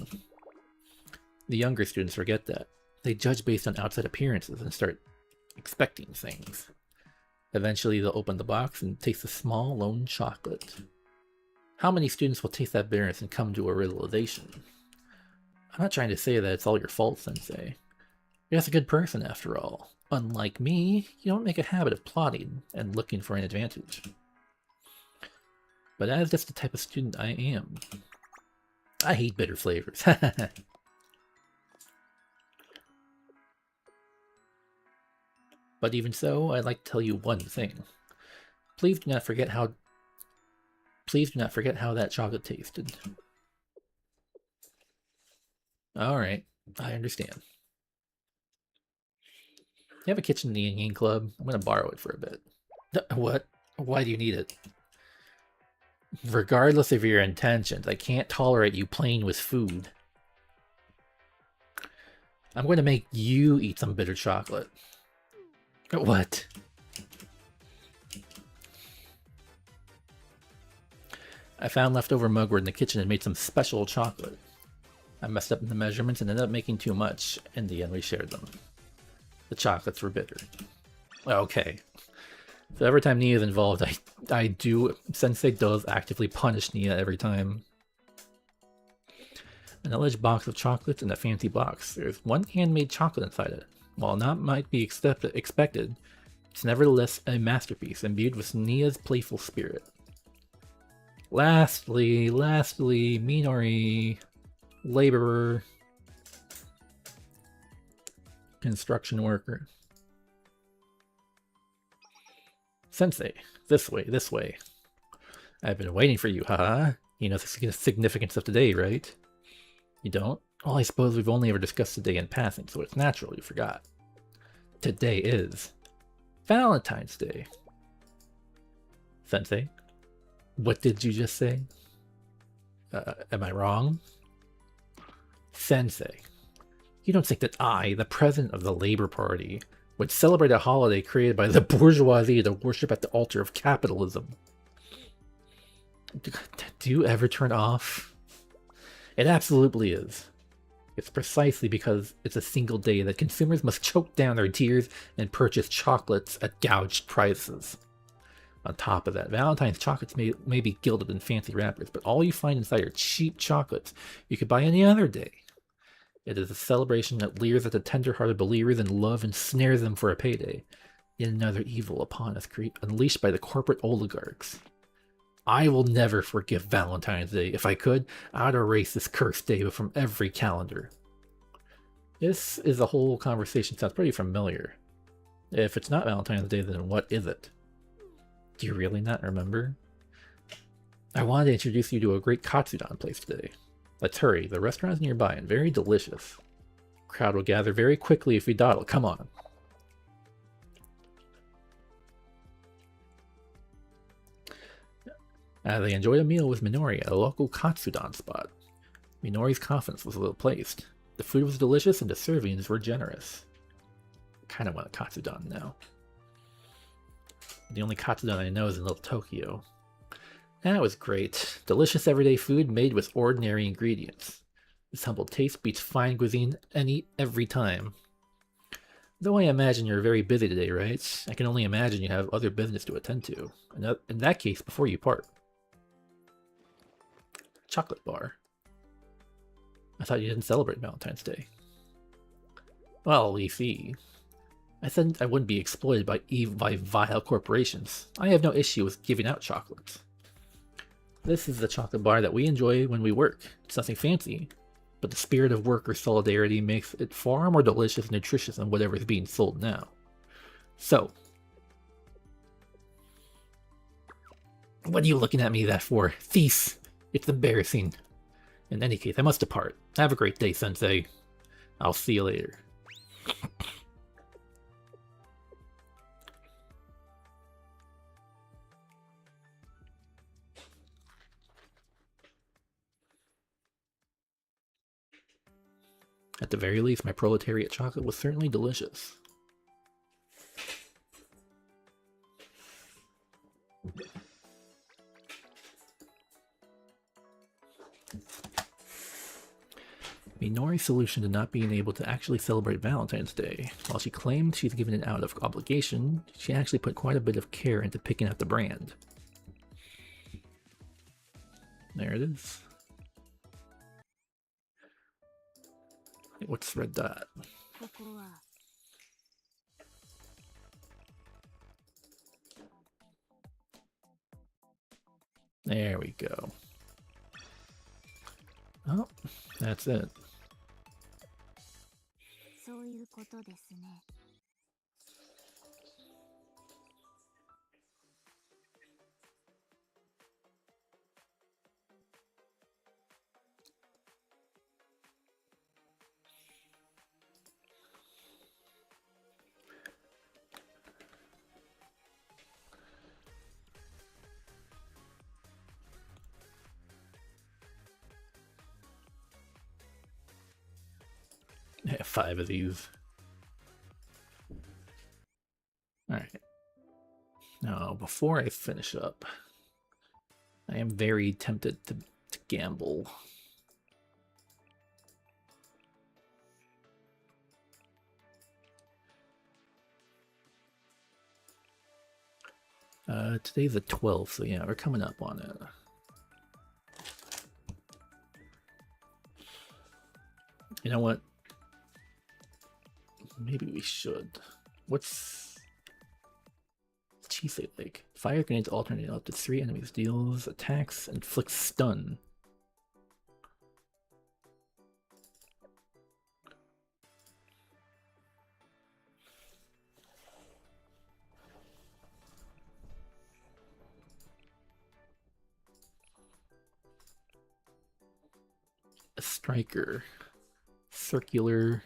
The younger students forget that. They judge based on outside appearances and start expecting things. Eventually they'll open the box and taste the small, lone chocolate. How many students will taste that bitterness and come to a realization? I'm not trying to say that it's all your fault, Sensei. You're just a good person after all. Unlike me, you don't make a habit of plotting and looking for an advantage. But that is just the type of student I am. I hate bitter flavors. But even so, I'd like to tell you one thing. Please do not forget how that chocolate tasted. Alright, I understand. You have a kitchen in the Yin Yang Club? I'm gonna borrow it for a bit. What? Why do you need it? Regardless of your intentions, I can't tolerate you playing with food. I'm going to make you eat some bitter chocolate. What? I found leftover mugwort in the kitchen and made some special chocolate. I messed up in the measurements and ended up making too much. In the end, we shared them. The chocolates were bitter. Okay. So every time Nia's involved, Sensei does actively punish Nia every time. An alleged box of chocolates in a fancy box. There's one handmade chocolate inside it. While not might be expected, it's nevertheless a masterpiece imbued with Nia's playful spirit. Lastly, Minori, laborer, construction worker. Sensei, this way. I've been waiting for you, haha. You know the significance of today, right? You don't? Well, I suppose we've only ever discussed today in passing, so it's natural you forgot. Today is Valentine's Day. Sensei, what did you just say? Am I wrong? Sensei, you don't think that I, the president of the Labor Party, would celebrate a holiday created by the bourgeoisie to worship at the altar of capitalism? Do you ever turn off? It absolutely is. It's precisely because it's a single day that consumers must choke down their tears and purchase chocolates at gouged prices. On top of that, Valentine's chocolates may be gilded in fancy wrappers, but all you find inside are cheap chocolates you could buy any other day. It is a celebration that leers at the tender-hearted believers in love and snares them for a payday. Yet another evil upon us, unleashed by the corporate oligarchs. I will never forgive Valentine's Day. If I could, I'd erase this cursed day from every calendar. This is a whole conversation. Sounds pretty familiar. If it's not Valentine's Day, then what is it? Do you really not remember? I wanted to introduce you to a great katsudon place today. Let's hurry. The restaurant is nearby and very delicious. Crowd will gather very quickly if we dawdle. Come on. They enjoyed a meal with Minori at a local katsudon spot. Minori's confidence was well placed. The food was delicious and the servings were generous. Kind of want a katsudon now. The only katsudon I know is in Little Tokyo. That was great. Delicious everyday food made with ordinary ingredients. This humble taste beats fine cuisine every time. Though I imagine you're very busy today, right? I can only imagine you have other business to attend to. In that case, before you part. Chocolate bar. I thought you didn't celebrate Valentine's Day. Well, you see. I said I wouldn't be exploited by vile corporations. I have no issue with giving out chocolates. This is the chocolate bar that we enjoy when we work. It's nothing fancy, but the spirit of worker solidarity makes it far more delicious and nutritious than whatever is being sold now. So, what are you looking at me that for? Thief! It's embarrassing. In any case, I must depart. Have a great day, Sensei. I'll see you later. At the very least, my proletariat chocolate was certainly delicious. Minori's solution to not being able to actually celebrate Valentine's Day. While she claimed she's given it out of obligation, she actually put quite a bit of care into picking out the brand. There it is. What's red dot? There we go. Oh, that's it. I have 5 of these. Alright. Now, before I finish up, I am very tempted to gamble. Today's the 12th, so yeah, we're coming up on it. You know what? Maybe we should. What's Cheesy like? Fire grenades alternate up to 3 enemies, deals attacks, inflicts stun. A striker. circular.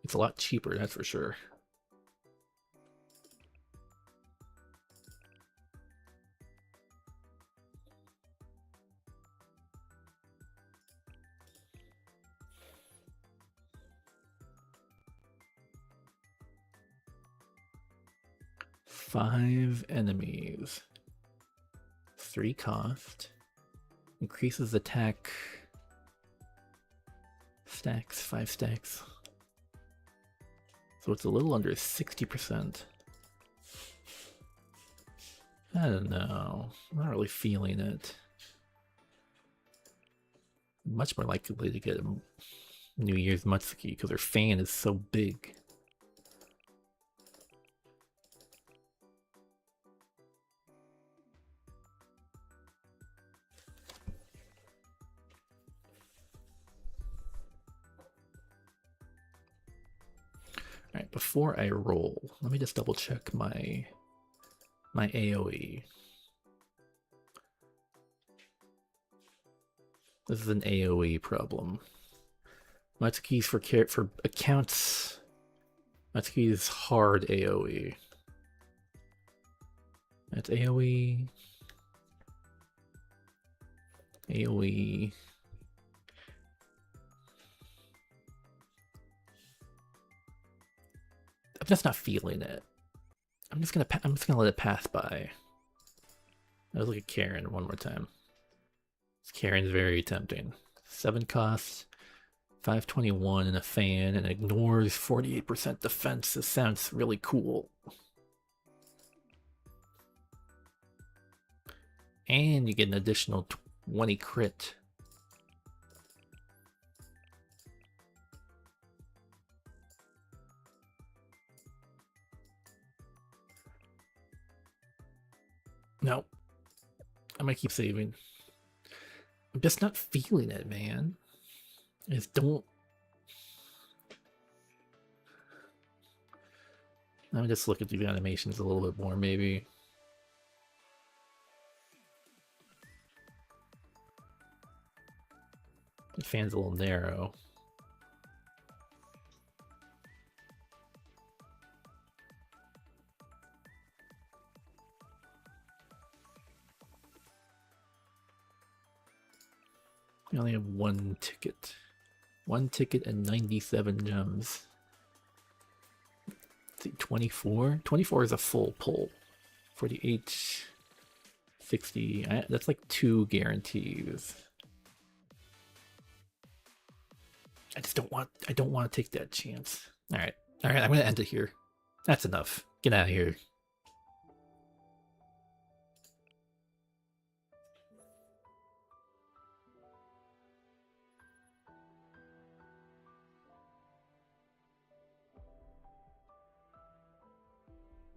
It's a lot cheaper, that's for sure. Five enemies. 3 cost. Increases attack. Stacks, 5 stacks. So it's a little under 60%. I don't know. I'm not really feeling it. Much more likely to get a New Year's Mutsuki because her fan is so big. Alright, before I roll, let me just double check my AoE. This is an AoE problem. Matsuki's for accounts. Matsuki's hard AoE. That's AoE. AoE. I'm just not feeling it. I'm just gonna let it pass by. Let's look at Karen one more time. Karen's very tempting. 7 costs, 521 and a fan, and ignores 48% defense. This sounds really cool. And you get an additional 20 crit. No. I'm gonna keep saving. I'm just not feeling it, man. I just don't. Let me just look at the animations a little bit more, maybe. The fan's a little narrow. We only have 1 ticket. 1 ticket and 97 gems. Let's see, 24? 24 is a full pull. 48, 60. That's like 2 guarantees. I don't want to take that chance. Alright, I'm gonna end it here. That's enough. Get out of here.